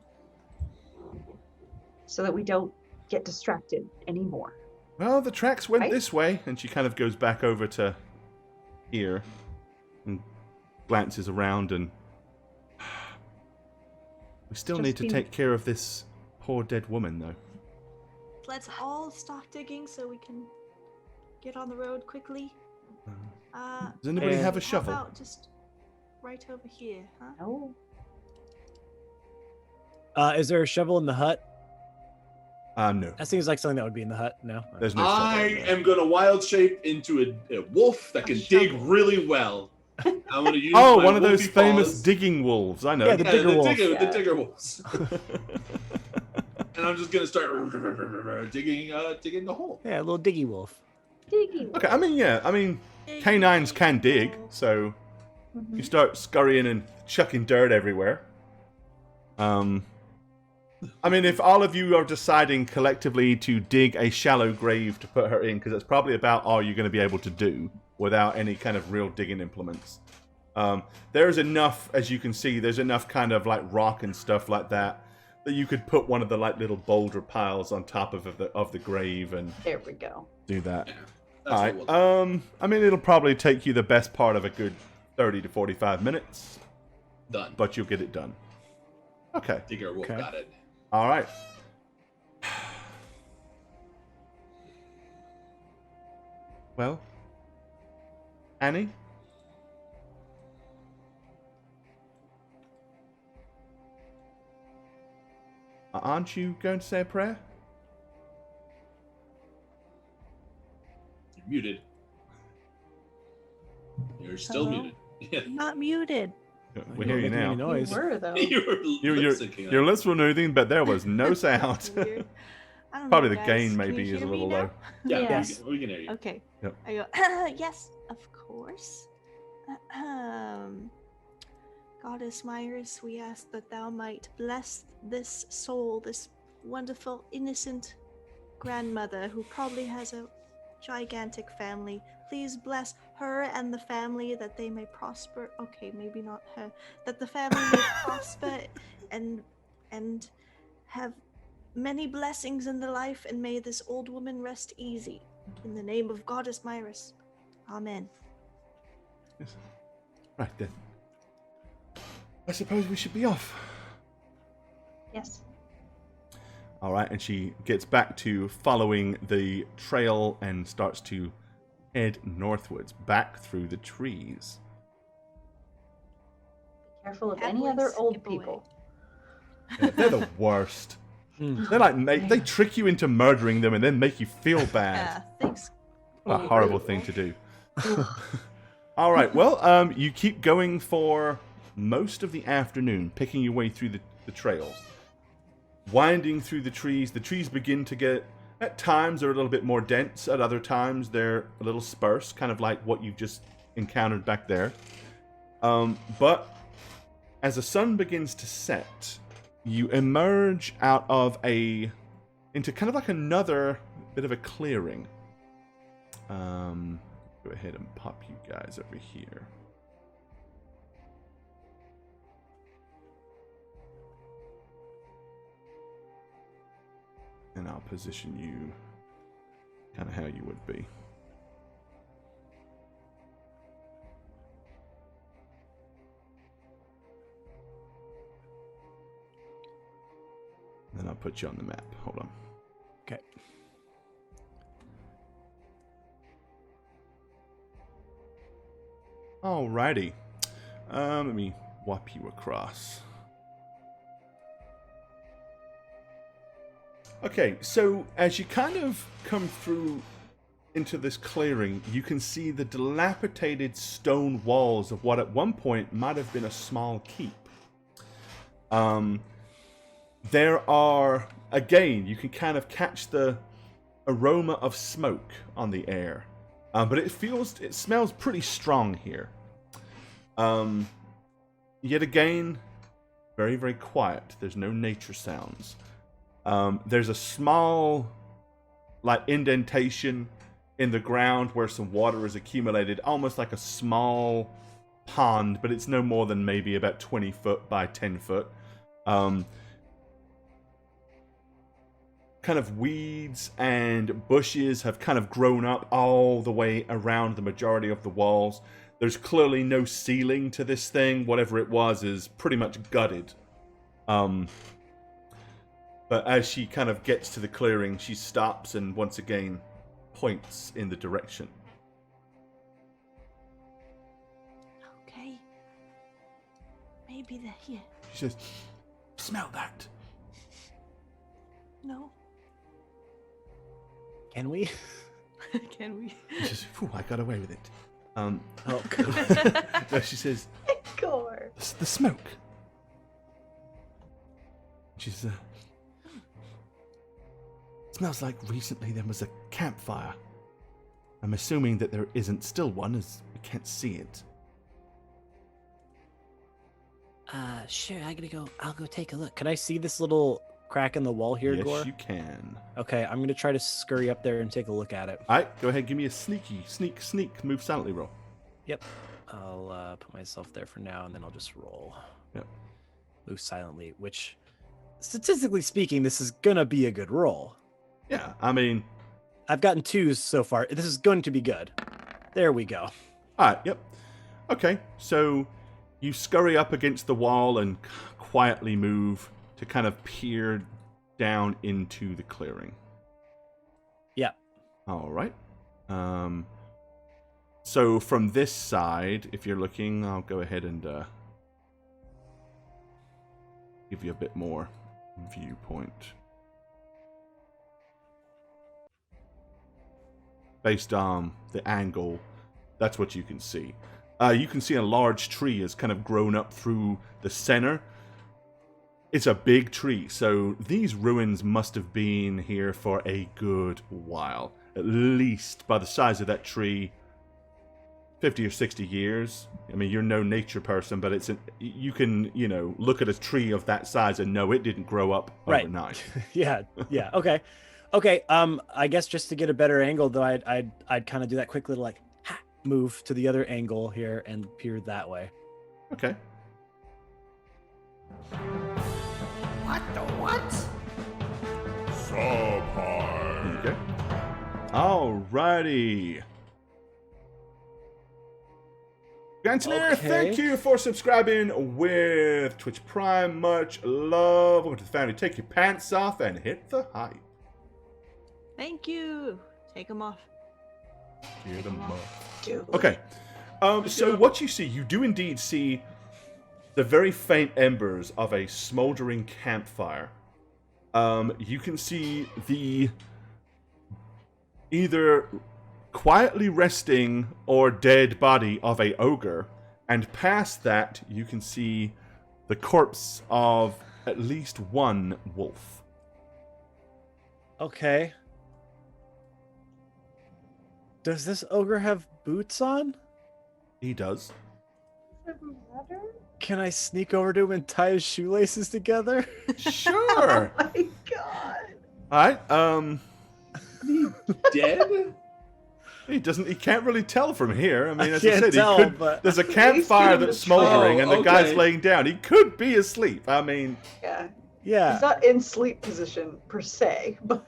so that we don't get distracted anymore. Well, the tracks went Right? this way, and she kind of goes back over to here and glances around, and we still Just need to be- take care of this poor dead woman, though. Let's all stop digging so we can get on the road quickly. Does anybody have a how shovel? about just right over here, huh? No. Is there a shovel in the hut? No. That seems like something that would be in the hut. No. There's no shovel. I in there. am going to wild shape into a wolf that can dig shovel. really well. I'm going to use Oh, my one of those wolfy famous paws. digging wolves. I know. Yeah, the digger wolf. The Yeah. digger wolves. And I'm just going to start digging the hole. Yeah, a little diggy wolf. Diggy. Okay, I mean, yeah. I mean, canines can dig, so Mhm. you start scurrying and chucking dirt everywhere. I mean, if all of you are deciding collectively to dig a shallow grave to put her in, because that's probably about all you're going to be able to do without any kind of real digging implements. There's enough, as you can see, there's enough kind of like rock and stuff like that you could put one of the like little boulder piles on top of the grave and There we go. do that. Yeah, All that's right. what we'll I mean, it'll probably take you the best part of a good 30 to 45 minutes, done. but you'll get it done. Okay. Digger Wolf Okay. got it. All right. Well, Annie? Aren't you going to say a prayer? You're muted. You're still Hello? muted. Yeah. Not muted. We hear you Making any now. noise. You were though. Your lips were moving, but there was no sound. Weird. I don't Probably know, the guys. gain Can maybe you is a hear me little now? low. Yeah, Yes. we can hear you. Okay. Yep. I go, yes, of course. Goddess Myris, we ask that thou might bless this soul, this wonderful, innocent grandmother who probably has a gigantic family. Please bless her and the family that they may prosper. Okay, maybe not her. That the family may prosper and have many blessings in their life, and may this old woman rest easy. In the name of Goddess Myris. Amen. Right then. I suppose we should be off. Yes. All right, and she gets back to following the trail and starts to head northwards, back through the trees. Careful of That any one other old skip away. people. Yeah, they're the worst. Mm. They're like they trick you into murdering them and then make you feel bad. Thanks. What a horrible thing to do. All right, well, you keep going for most of the afternoon, picking your way through the trails. Winding through the trees begin to get, at times they're a little bit more dense, at other times they're a little sparse, kind of like what you've just encountered back there. But as the sun begins to set, you emerge out of into kind of like another bit of a clearing. Go ahead and pop you guys over here. And I'll position you kind of how you would be. Then I'll put you on the map. Hold on. Okay. Alrighty. Let me whop you across. Okay, so as you kind of come through into this clearing, you can see the dilapidated stone walls of what at one point might have been a small keep. There are, again, you can kind of catch the aroma of smoke on the air. But it smells pretty strong here. Yet again, very, very quiet. There's no nature sounds. There's a small, like, indentation in the ground where some water is accumulated, almost like a small pond, but it's no more than maybe about 20 foot by 10 foot. Kind of weeds and bushes have kind of grown up all the way around the majority of the walls. There's clearly no ceiling to this thing. Whatever it was is pretty much gutted. But as she kind of gets to the clearing, she stops and once again points in the direction. Okay. Maybe they're here. She says, "Smell that." No. Can we? Can we? She says, "Phew, I got away with it." Oh, No, she says, Gore. "The smoke." She says, "Smells like recently there was a campfire. I'm assuming that there isn't still one, as we can't see it." Sure, I'll go take a look. can I see this little crack in the wall here, Yes, Gore? you can. Okay, I'm gonna try to scurry up there and take a look at it. All right, go ahead, give me a sneak, move silently roll. Yep. I'll put myself there for now, and then I'll just roll. Yep. Move silently, which, statistically speaking, this is gonna be a good roll. Yeah, I mean, I've gotten 2s so far. This is going to be good. There we go. all right, yep. Okay, so you scurry up against the wall and quietly move to kind of peer down into the clearing. Yeah. All right. So from this side, if you're looking, I'll go ahead and give you a bit more viewpoint. Based on the angle, that's what you can see. You can see a large tree has kind of grown up through the center. It's a big tree, so these ruins must have been here for a good while. At least, by the size of that tree, 50 or 60 years. I mean, you're no nature person, but you can, look at a tree of that size and know it didn't grow up overnight. Yeah. Okay. I guess just to get a better angle, though, I'd kind of do that quick little move to the other angle here and peer that way. Okay. What the what? There you go. Alrighty. Gantner, Okay. thank you for subscribing with Twitch Prime. Much love. Over to the family. Take your pants off and hit the hype. Thank you. Take them off. Get them up. Dude. Okay. So what you see, you do indeed see the very faint embers of a smoldering campfire. You can see the either quietly resting or dead body of a ogre, and past that you can see the corpse of at least one wolf. Okay. Does this ogre have boots on? He does. Does it matter? Can I sneak over to him and tie his shoelaces together? Sure. Oh my god. All right. Dead? He doesn't. He can't really tell from here. I mean, I as I can't said, tell, he could. but- There's a campfire that's smoldering, and the guy's okay. laying down. He could be asleep. I mean, Yeah. Yeah. He's not in sleep position per se, but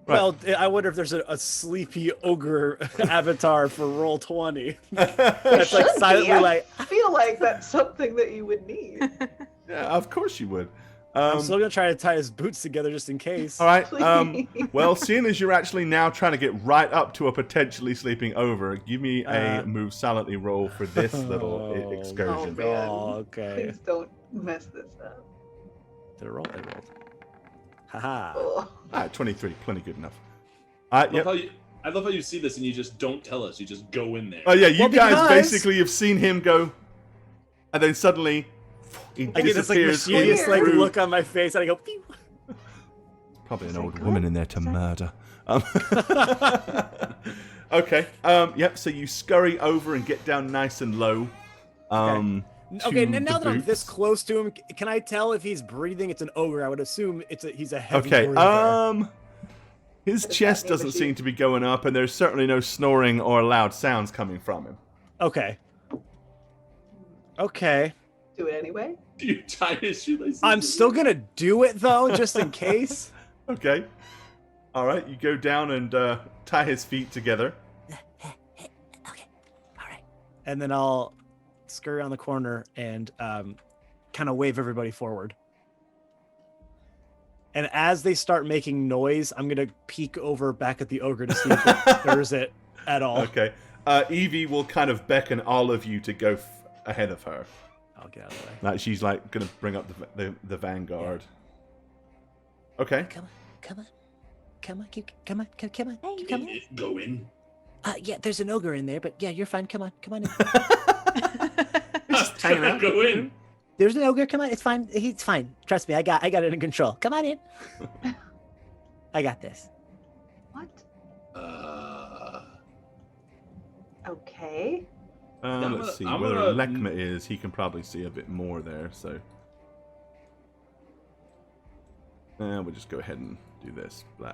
Well, I wonder if there's a sleepy ogre avatar for roll 20. That's like should be. silently like. I feel like that's something that you would need. yeah, of course you would. I'm still gonna try to tie his boots together just in case. All right. Please. Well, seeing as you're actually now trying to get right up to a potentially sleeping over, give me a move silently roll for this little Oh, excursion. Oh, man. Oh, okay. Please don't mess this up. Did I roll? I rolled. Haha. Oh. All right, 23, plenty good enough. I love, Yep. I love how you see this and you just don't tell us. You just go in there. Oh yeah, you Well, guys because- basically have seen him go, and then suddenly he I get this like disappears. mischievous like through- look on my face, and I go. Pew. Probably an Is it old good? woman in there to Is that- murder. Okay. Yep. So you scurry over and get down nice and low. Okay, to and now the that I'm this boots. close to him, can I tell if he's breathing? It's an ogre. I would assume he's a heavy Okay. breather. His What does chest that mean, doesn't Machine? seem to be going up, and there's certainly no snoring or loud sounds coming from him. Okay. Okay. Do it anyway. Do you tie his shoelaces? I'm still gonna do it though, just in case. Okay. All right. You go down and tie his feet together. Okay. All right. And then I'll scurry around the corner and kind of wave everybody forward. And as they start making noise, I'm gonna peek over back at the ogre to see if it stirs it at all. Okay. Evie will kind of beckon all of you to go ahead of her. I'll get out of the way. Like she's like gonna bring up the vanguard. Okay. Come on. Come on. Come on. Come on. Come on. Hey, Come on. Go in. Yeah, there's an ogre in there, but yeah, you're fine. Come on. Come on in. Just hanging out. Go in. There's an ogre. Come on. It's fine. He's fine. Trust me. I got it under control. Come on in. I got this. What? Uh, Okay. Let's see. Where Lekma is, he can probably see a bit more there, so. We'll just go ahead and do this. Blah.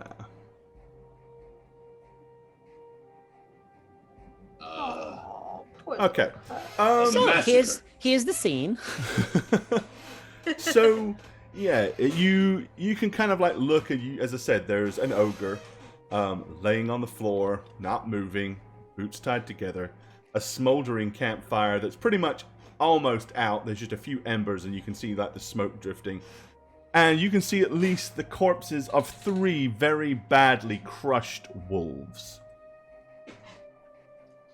Oh, poor Okay. Lekma. So massacre. here's the scene. So yeah, you can kind of like look at you. As I said, there's an ogre laying on the floor, not moving, boots tied together. A smoldering campfire that's pretty much almost out. There's just a few embers, and you can see like the smoke drifting. And you can see at least the corpses of 3 very badly crushed wolves.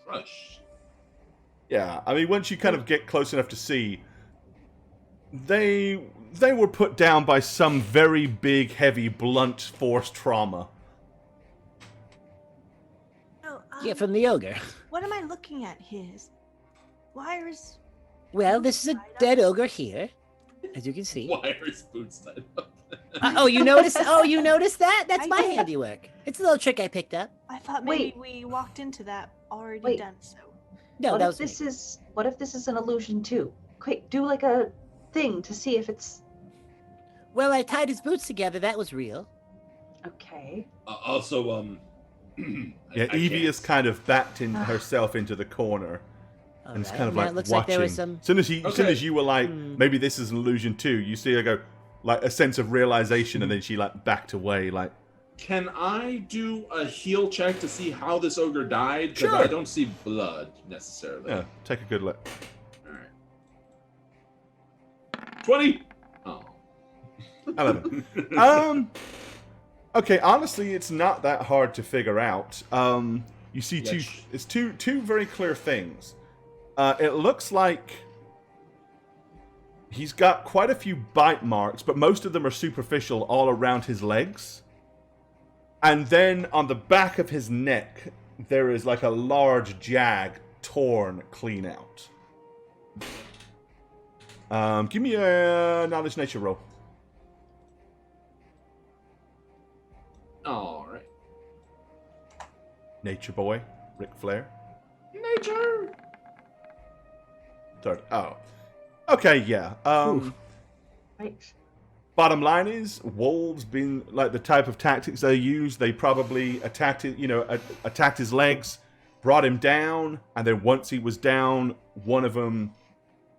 Crush. Yeah, I mean, once you kind of get close enough to see, they were put down by some very big, heavy, blunt force trauma. Oh, Yeah, from the ogre. what am I looking at here? Why is Well, this is a dead ogre here, as you can see. Why are his boots tied up? Oh, you noticed? Oh, you noticed that? That's I my did. handiwork. It's a little trick I picked up. I thought maybe we walked into that already Wait. done so. No, what that if was me. this is what if this is an illusion too? Quick, do like a thing to see if it's Well, I tied his boots together. That was real. okay. Also, Yeah, I Evie can't. has kind of backed in herself into the corner. And it's Alright, kind of now like it looks watching. like there was some. As soon as you were like, Hmm. maybe this is an illusion too, you see her go, like a sense of realization, and then she like backed away, like. Can I do a heal check to see how this ogre died? Because Sure. I don't see blood necessarily. Yeah, take a good look. All right. 20. Oh. 11. Okay, honestly, it's not that hard to figure out. You see Yes. two very clear things. It looks like he's got quite a few bite marks, but most of them are superficial all around his legs. And then on the back of his neck, there is like a large jag torn clean out. Give me a knowledge nature roll. All right. Nature boy, Ric Flair. Nature. Third. Oh. Okay, yeah. Right. Bottom line is, wolves being like the type of tactics they use, they probably attacked it, attacked his legs, brought him down, and then once he was down, one of them,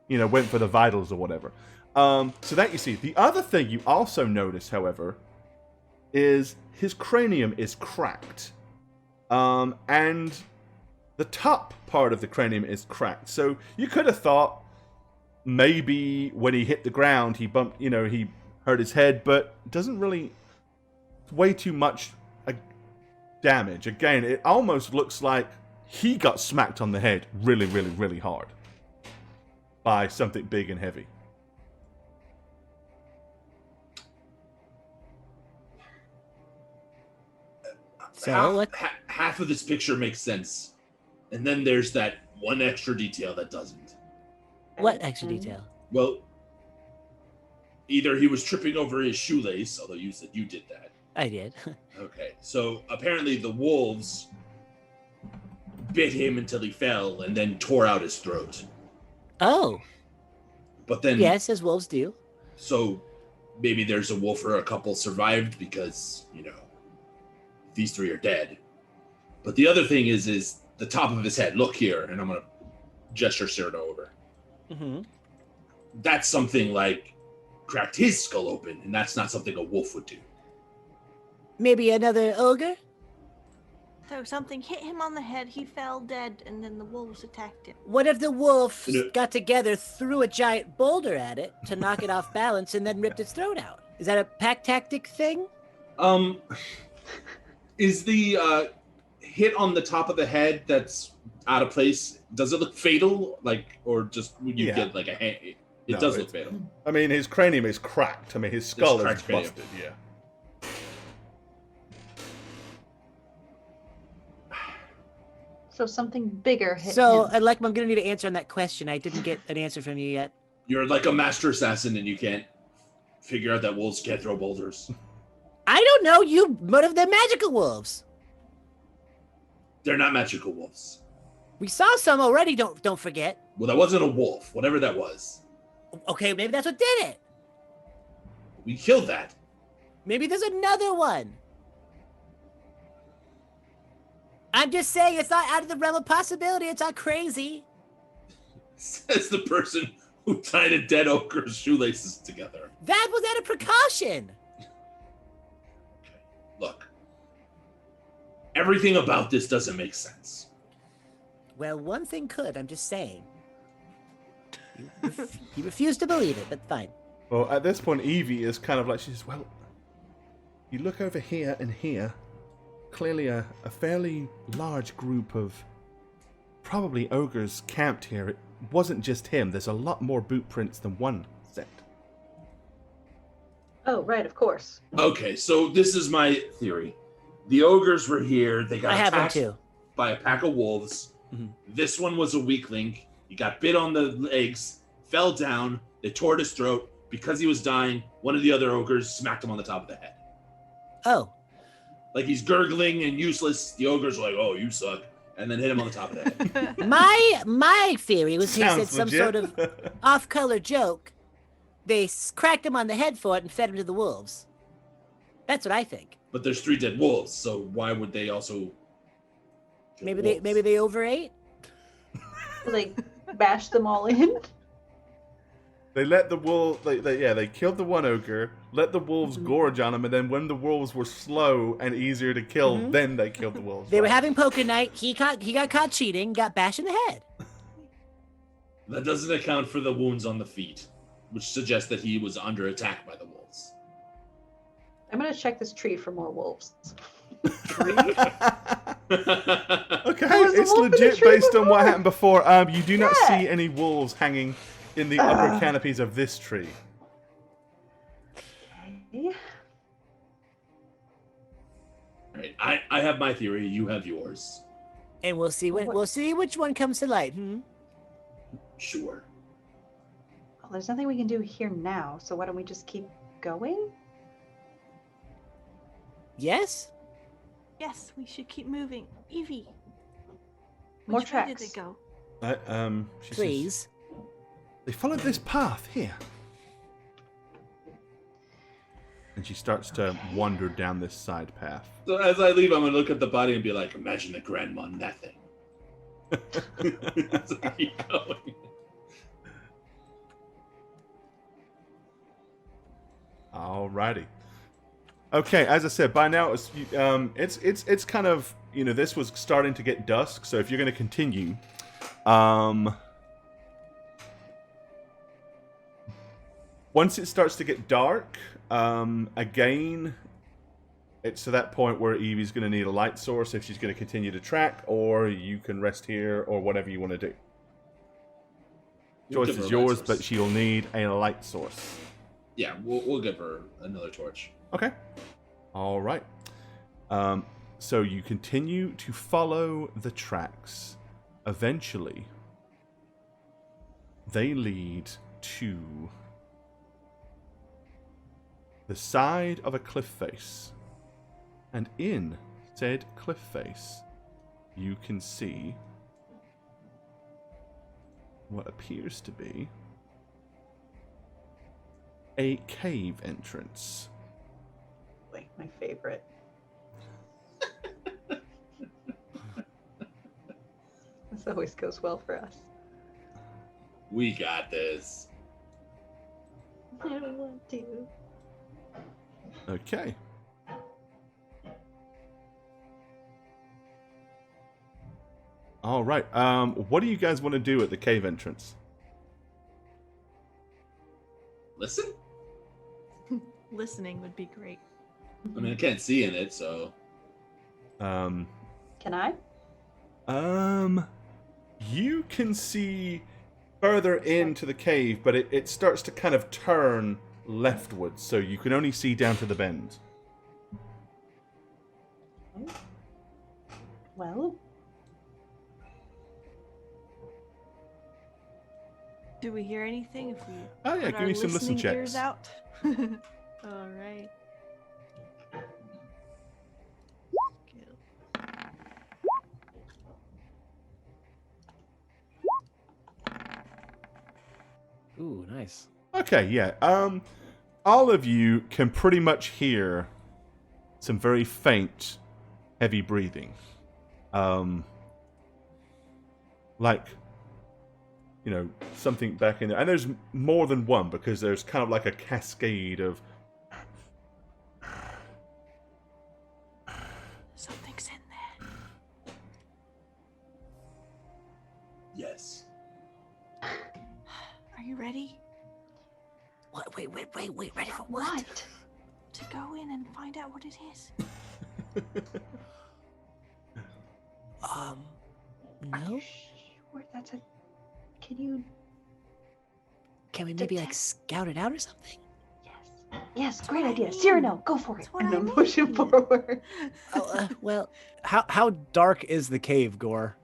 went for the vitals or whatever. So that you see. The other thing you also notice, however, is his cranium is cracked. And the top part of the cranium is cracked. So you could have thought maybe when he hit the ground, he bumped, he hurt his head, but it doesn't really way too much damage. Again, it almost looks like he got smacked on the head really, really, really hard by something big and heavy. So half of this picture makes sense, and then there's that one extra detail that doesn't. what extra detail? Well, either he was tripping over his shoelace, although you said you did that. I did. Okay, so apparently the wolves bit him until he fell and then tore out his throat. Oh, But then, yes, as wolves do. so maybe there's a wolf or a couple survived because, these 3 are dead. But the other thing is the top of his head. Look here, and I'm going to gesture Cyrano over. Mm-hmm. That's something like cracked his skull open, and that's not something a wolf would do. Maybe another ogre? So something hit him on the head, he fell dead, and then the wolves attacked him. What if the wolves No. got together, threw a giant boulder at it to knock it off balance, and then ripped its throat out? Is that a pack tactic thing? Is the hit on the top of the head that's out of place, does it look fatal? Or just when you Yeah. get like a hand? It No, does look it's- fatal. I mean, his cranium is cracked. I mean, his skull is cracked cranium. busted, yeah. So something bigger hit So, him. I'm going to need an answer on that question. I didn't get an answer from you yet. You're like a master assassin and you can't figure out that wolves can't throw boulders. I don't know. One of the magical wolves. They're not magical wolves. We saw some already. Don't forget. Well, that wasn't a wolf, whatever that was. Okay, maybe that's what did it. We killed that. Maybe there's another one. I'm just saying it's not out of the realm of possibility. It's not crazy. Says the person who tied a dead ogre's shoelaces together. That was out of precaution. Look, everything about this doesn't make sense. Well, one thing could. I'm just saying. You refuse to believe it, but fine. Well, at this point, Evie is kind of like, she says, well, you look over here and here, clearly a fairly large group of probably ogres camped here. It wasn't just him. There's a lot more boot prints than one set. Oh, right, of course. Okay, so this is my theory. The ogres were here. They got I have them attacked too. by a pack of wolves. Mm-hmm. This one was a weakling. He got bit on the legs, fell down. They tore his throat. Because he was dying, one of the other ogres smacked him on the top of the head. Oh, Like he's gurgling and useless. The ogre's like, "Oh, you suck," and then hit him on the top of the head. my theory was he said Sounds some legit. sort of off-color joke. They cracked him on the head for it and fed him to the wolves. That's what I think. But there's 3 dead wolves, so why would they also? kill Maybe wolves? they overate. Like, bash them all in. They let the wolf. They killed the one ogre, let the wolves Mm-hmm. gorge on him, and then when the wolves were slow and easier to kill, Mhm. then they killed the wolves. They were Right. having poker night. He got caught cheating. Got bashed in the head. That doesn't account for the wounds on the feet, which suggests that he was under attack by the wolves. I'm gonna check this tree for more wolves. Okay, was a it's wolf in the legit tree based on what before. happened before. You do not Yeah. see any wolves hanging in the upper canopies of this tree. Okay. All right, I have my theory. You have yours. And we'll see which one comes to light. Sure. Well, there's nothing we can do here now, so why don't we just keep going? Yes. Yes, we should keep moving. Evie, More which way did tracks. it go? She says, Please. they followed this path here. And she starts to wander down this side path. So as I leave, I'm gonna look at the body and be like, "Imagine the grandma on that thing." So I keep going. Alrighty. Okay, as I said, by now it's kind of, this was starting to get dusk. So if you're going to continue, once it starts to get dark, again, it's to that point where Evie's going to need a light source if she's going to continue to track, or you can rest here, or whatever you want to do. We'll Choice give her is a light yours, source. but she'll need a light source. Yeah, we'll give her another torch. Okay. All right. So you continue to follow the tracks. Eventually, they lead to the side of a cliff face. And in said cliff face, you can see what appears to be a cave entrance. Like my favorite. This always goes well for us. We got this. I don't want to. Okay. All right. What do you guys want to do at the cave entrance? Listen. Listening would be great. I mean, I can't see in it, so Um, Can I? you can see further into the cave, but it starts to kind of turn leftwards, so you can only see down to the bend. Well, Do we hear anything if we Oh yeah, put give our me some listen listening ears checks. out? All right. Ooh, nice. Okay, yeah. All of you can pretty much hear some very faint, heavy breathing. Like something back in there. And there's more than one because there's kind of like a cascade of. Something's in there. Yes. Are you ready What? Wait. Ready for what? What? to go in and find out what it is? Are No. you sure that's a? Can you? Can we maybe like Detect- scout it out or something? Yes. Yes. That's Great what I idea. mean. Cyrano, go for it. That's what And I then push him mean. forward. Oh, well, How dark is the cave, Gore?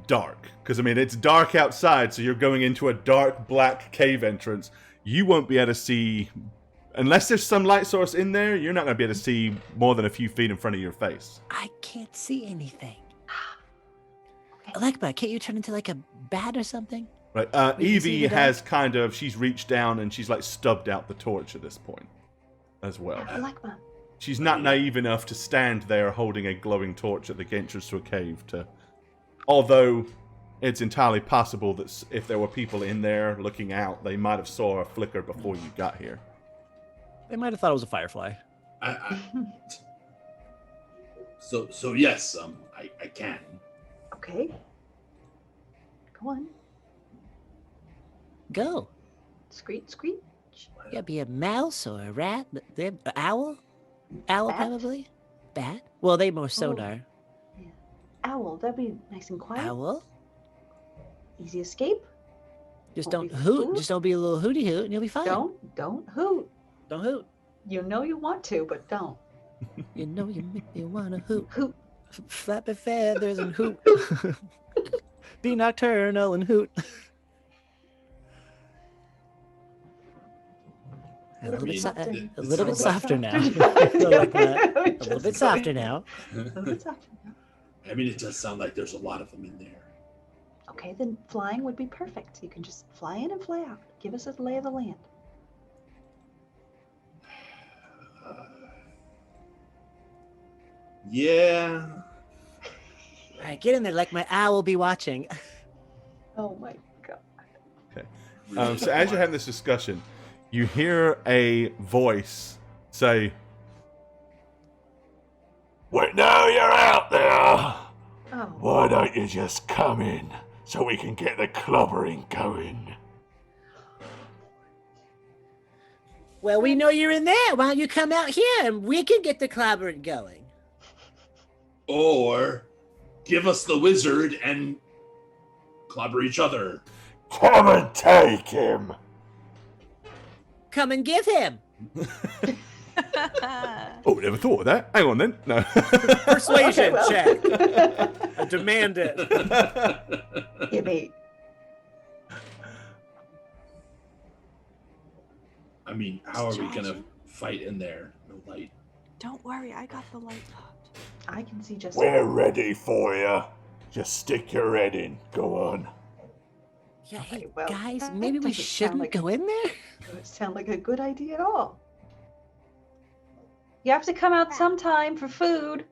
Dark. Because, it's dark outside, so you're going into a dark black cave entrance. You won't be able to see. Unless there's some light source in there, you're not going to be able to see more than a few feet in front of your face. I can't see anything. Okay. Alekma, can't you turn into like a bat or something? Right. We can see Evie the dark? has she's reached down and she's like stubbed out the torch at this point as well. Alekma. She's not naive enough to stand there holding a glowing torch at the entrance to a cave. Although it's entirely possible that if there were people in there looking out, they might have saw a flicker before you got here. They might have thought it was a firefly. So yes, I can. Okay. Go on. Go. Screech, screech. You gotta be a mouse or a rat, an owl? Owl, Bat? probably? Bat? Well, they more sonar. Owl. That'd be nice and quiet. Owl? Easy escape. Just Won't don't be hoot. fooled. Just don't be a little hooty hoot and you'll be fine. Don't hoot. Don't hoot. You know you want to, but don't. You know you make me wanna hoot. Hoot. Flap your feathers and hoot. Be nocturnal and hoot. A little bit, it a little bit sounds softer now. softer. Like that. A little bit softer now. A little bit softer now. It does sound like there's a lot of them in there. Okay, then flying would be perfect. You can just fly in and fly out. Give us a lay of the land. Yeah. All right, get in there. Like my owl will be watching. Oh my god. So as you're having this discussion, you hear a voice say, "We know you're out there. Oh. Why don't you just come in so we can get the clobbering going?" Well, we know you're in there. Why don't you come out here and we can get the clobbering going? Or give us the wizard and clobber each other. Come and take him. Come and give him. Oh, never thought of that. Hang on then. No. Persuasion well. check. I demand it. Gimme. How are we gonna fight in there? No light. Don't worry, I got the light popped. I can see just. We're ready for you. Just stick your head in. Go on. Yeah, hey, Okay, well, guys, that maybe we doesn't sound shouldn't like- go in there? Doesn't sound like a good idea at all. You have to come out sometime for food.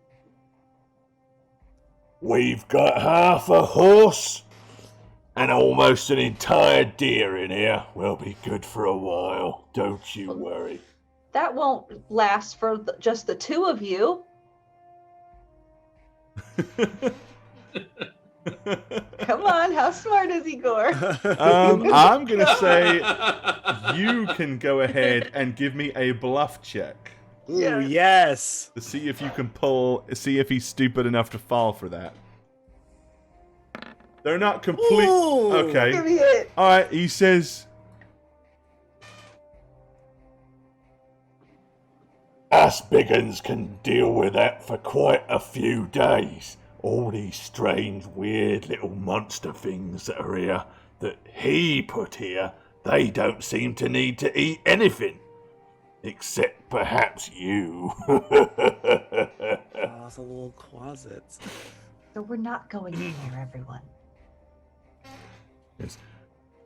We've got half a horse and almost an entire deer in here. We'll be good for a while. Don't you worry. That won't last for just the two of you. Come on, how smart is Igor? I'm going to say you can go ahead and give me a bluff check Ooh, yes. to see if you can see if he's stupid enough to fall for that. They're not complete. Ooh. Give Okay. me it. All right. He says, "Us big uns can deal with that for quite a few days. All these strange, weird little monster things that are here, that he put here, they don't seem to need to eat anything. Except perhaps you." Oh, it's a little closets. So we're not going in there, everyone. Yes.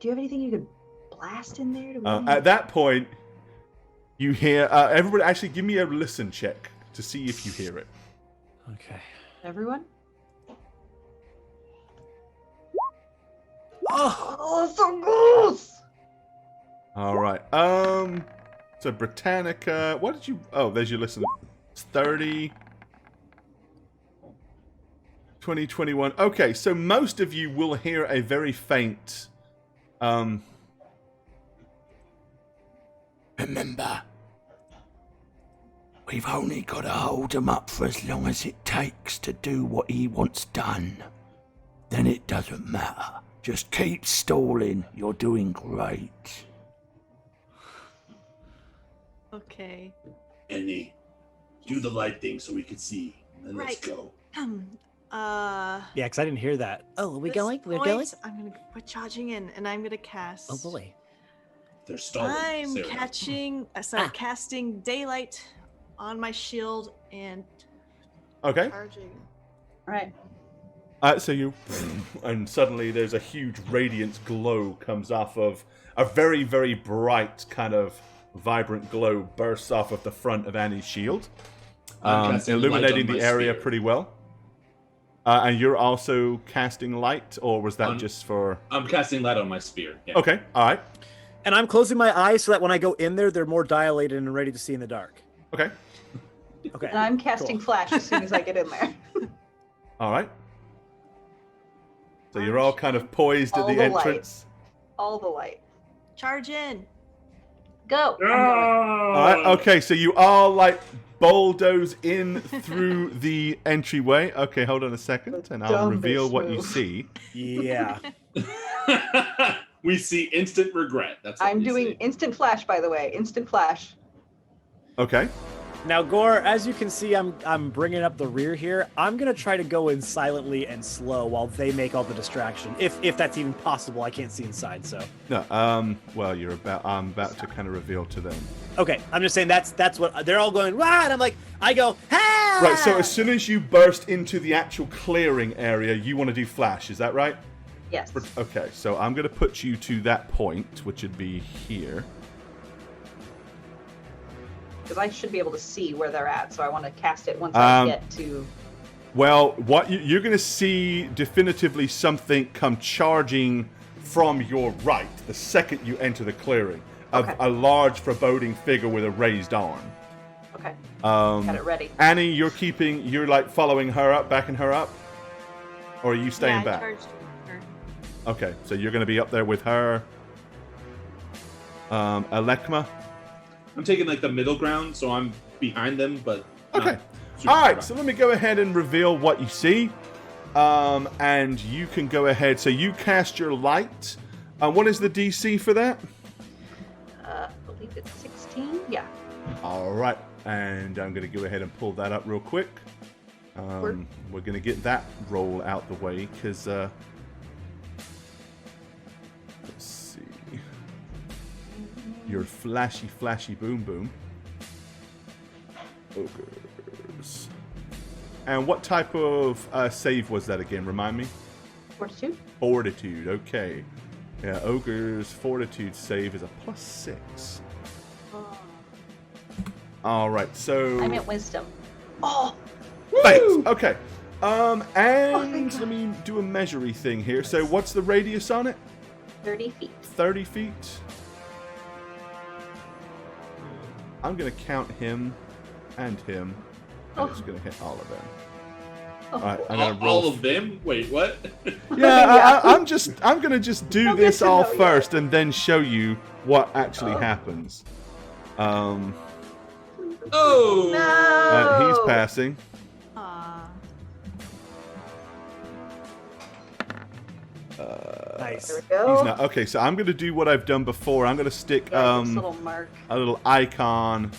Do you have anything you could blast in there? At that point, you hear everybody. Actually, give me a listen check to see if you hear it. Okay. Everyone? Oh, so gross! All right. So Britannica, what did you? Oh, there's your listen. It's 30, 20, 21. Okay, so most of you will hear a very faint. Remember, we've only got to hold him up for as long as it takes to do what he wants done. Then it doesn't matter. Just keep stalling. You're doing great. Okay. Annie, do the light thing so we can see. And then let's Right. go. Yeah, because I didn't hear that. Oh, are we This going? We're point, going? I'm gonna put charging in, and I'm gonna cast. Oh boy. They're stalling. I'm Sarah. casting daylight on my shield and Okay. charging. Right. So you, and suddenly there's a huge radiance glow comes off of a very, very bright kind of vibrant glow bursts off of the front of Annie's shield, I'm casting illuminating light on the my area spear. pretty well. And you're also casting light, or was that On- just for? I'm casting light on my spear. Yeah. Okay, all right, And I'm closing my eyes so that when I go in there, they're more dilated and ready to see in the dark. okay, Okay. And I'm casting Cool. flash as soon as I get in there. all right. So you're all kind of poised at All the the light. entrance. All the light. Charge in. Go! I'm going. All right, okay. So you all like bulldoze in through the entryway. Okay, hold on a second, and I'll Dumbest reveal what you move. see. Yeah. We see instant regret. That's what I'm we doing see. instant flash, by the way. Instant flash. Okay. Now, Gore, as you can see, I'm bringing up the rear here. I'm gonna try to go in silently and slow while they make all the distraction, if that's even possible. I can't see inside, so. No. Well, I'm about to kind of reveal to them. Okay, I'm just saying that's what they're all going. Rah! And I'm like, I go, ha! Right. So as soon as you burst into the actual clearing area, you want to do flash. Is that right? Yes. Okay. So I'm going to put you to that point, which would be here. Because I should be able to see where they're at, so I want to cast it once I get to. Well, what you're going to see definitively something come charging from your right the second you enter the clearing. Okay. A large foreboding figure with a raised arm. Okay. Got it ready. Annie, you're like following her up, backing her up? Or are you staying I back? charged her. Okay, so you're going to be up there with her. Alekma? I'm taking like the middle ground, so I'm behind them, but not Okay. super All right, far so let me go ahead and reveal what you see. And you can go ahead. So you cast your light. What is the DC for that? I believe it's 16. Yeah. All right, and I'm going to go ahead and pull that up real quick. We're going to get that roll out the way because let's see, your flashy boom boom. Ogres. And what type of save was that again? Remind me. Fortitude. Fortitude. Okay. Yeah, ogre's fortitude save is a +6. All right, so I'm at wisdom. Oh! thanks. Okay. And thank God. let me do a measury thing here. So what's the radius on it? 30 feet. 30 feet. I'm gonna count him and him, and it's gonna hit all of them. All right, I'm gonna roll. all of them? Wait, what? Yeah, I'm gonna just do Don't this get to all know yet. first, and then show you what actually happens. Oh! No! He's passing. Aw. Nice. There we go. He's not. Okay, so I'm gonna do what I've done before. I'm gonna stick Yeah, this little mark. a little icon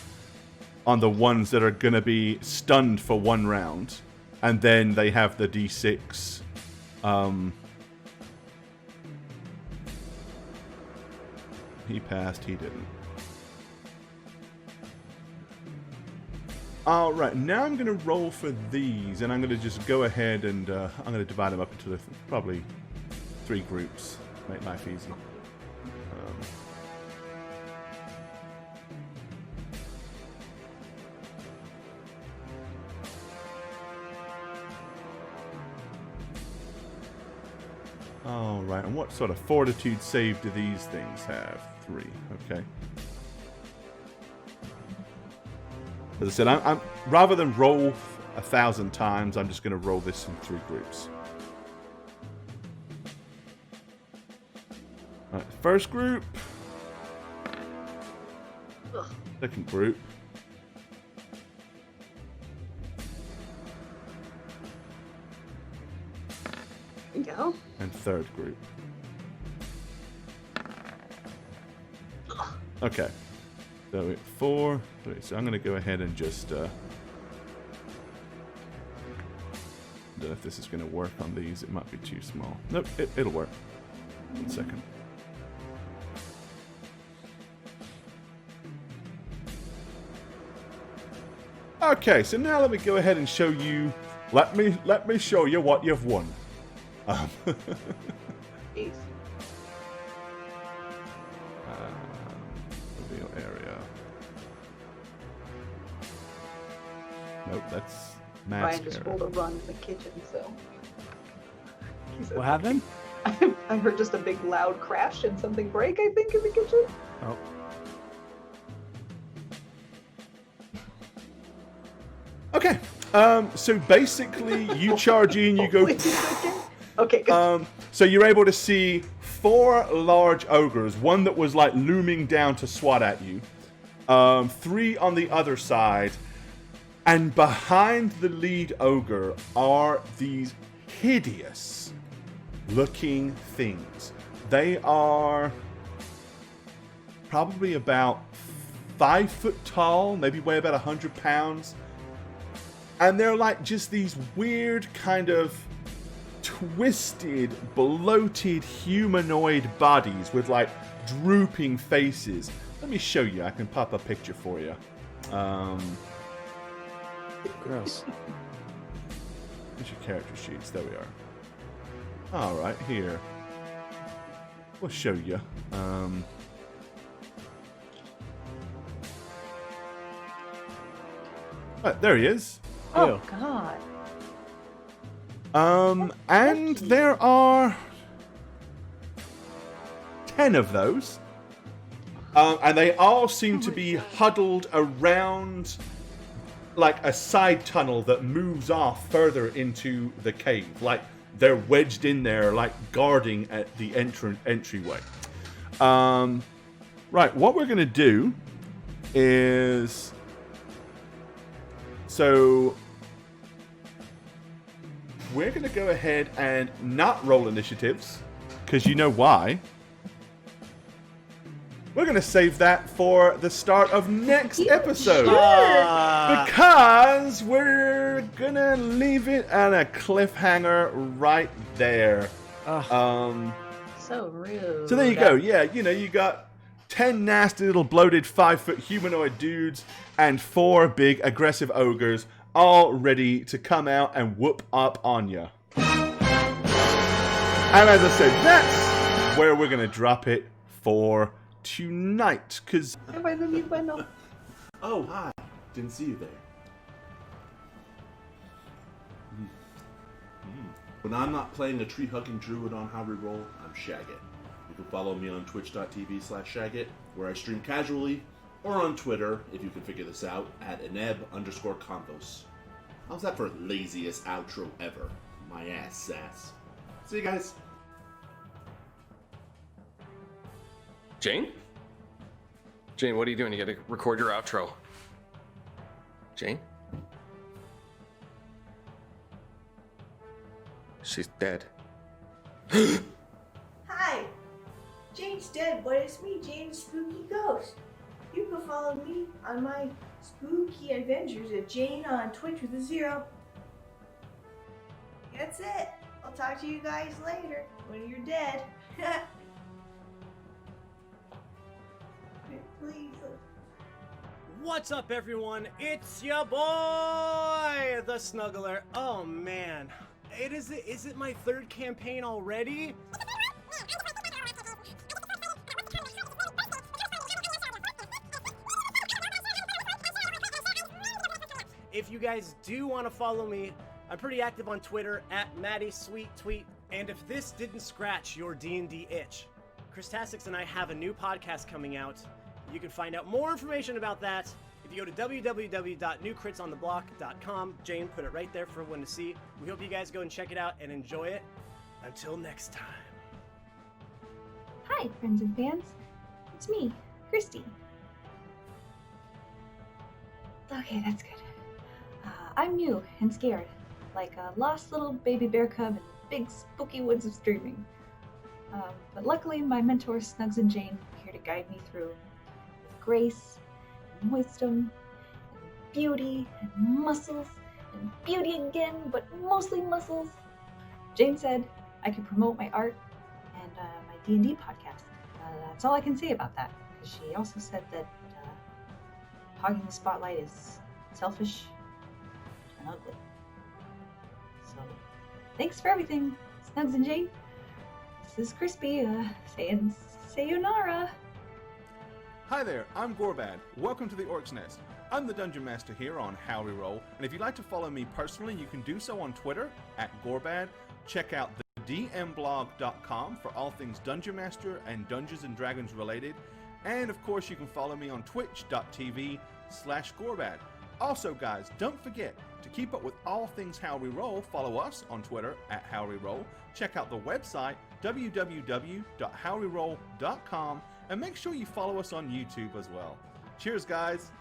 on the ones that are gonna be stunned for 1 round, and then they have the D6. He passed. He didn't. All right, now I'm going to roll for these, and I'm going to just go ahead and I'm going to divide them up into probably 3 groups. Make life easy. All right, and what sort of fortitude save do these things have? 3. Okay. As I said, I'm rather than roll 1,000 times, I'm just going to roll this in 3 groups. All right, first group. Second group. There you go. And third group. Okay. So 4. So I'm going to go ahead and just... I don't know if this is going to work on these. It might be too small. Nope, it'll work. 1 second. Okay, so now let me go ahead and show you. Let me show you what you've won. Jeez. Reveal area. Nope, that's mask Ryan just area. rolled a run in the kitchen, so. What happened? I heard just a big loud crash and something break, I think, in the kitchen. Oh. Okay. So basically, you charge in, you go. Wait a second. Okay, good. So you're able to see 4 large ogres. One that was like looming down to swat at you. 3 on the other side, and behind the lead ogre are these hideous-looking things. They are probably about 5 foot tall, maybe weigh about 100 pounds. And they're like just these weird kind of twisted, bloated humanoid bodies with like drooping faces. Let me show you. I can pop a picture for you. Gross. Where's your character sheets? There we are. All right, here. We'll show you. Right, there he is. Oh, Ew. God. And there are 10 of those. And they all seem to be huddled around like a side tunnel that moves off further into the cave. Like they're wedged in there, like guarding at the entryway. Right, what we're going to do is... So... We're going to go ahead and not roll initiatives, because you know why. We're going to save that for the start of next episode. Because we're going to leave it at a cliffhanger right there. So rude. So there you go. Yeah, you know, you got 10 nasty little bloated 5-foot humanoid dudes and 4 big aggressive ogres all ready to come out and whoop up on you. And as I said, that's where we're going to drop it for tonight, because... Oh, hi. Didn't see you there. When I'm not playing a tree-hugging druid on How Reroll, I'm Shagget. You can follow me on twitch.tv/Shagget, where I stream casually, or on Twitter, if you can figure this out, at eneb_convos. How's that for laziest outro ever? My ass sass. See you guys. Jane? Jane, what are you doing? You gotta record your outro. Jane? She's dead. Hi, Jane's dead, but it's me, Jane's Spooky Ghost. You can follow me on my spooky adventures at Jane on Twitch with a 0. That's it. I'll talk to you guys later when you're dead. Please. What's up, everyone? It's your boy, the Snuggler. Oh man, is it my 3rd campaign already? If you guys do want to follow me, I'm pretty active on Twitter at MattySweetTweet. And if this didn't scratch your D&D itch, Christastic and I have a new podcast coming out. You can find out more information about that if you go to www.newcritsontheblock.com. Jane put it right there for everyone to see. We hope you guys go and check it out and enjoy it. Until next time. Hi, friends and fans. It's me, Christy. Okay, that's good. I'm new and scared, like a lost little baby bear cub in big spooky woods of streaming. But luckily, my mentors Snugs and Jane are here to guide me through with grace and wisdom and beauty and muscles and beauty again, but mostly muscles. Jane said I could promote my art and my D&D podcast. That's all I can say about that, because she also said that hogging the spotlight is selfish and ugly. So, thanks for everything, Snugs and Jane. This is Crispy, saying sayonara. Hi there, I'm Gorbad. Welcome to the Orc's Nest. I'm the Dungeon Master here on How We Roll, and if you'd like to follow me personally, you can do so on Twitter @Gorbad. Check out thedmblog.com for all things Dungeon Master and Dungeons & Dragons related. And of course, you can follow me on twitch.tv/Gorbad. Also, guys, don't forget to keep up with all things How We Roll. Follow us on Twitter @HowWeRoll. Check out the website www.howweroll.com, and make sure you follow us on YouTube as well. Cheers, guys.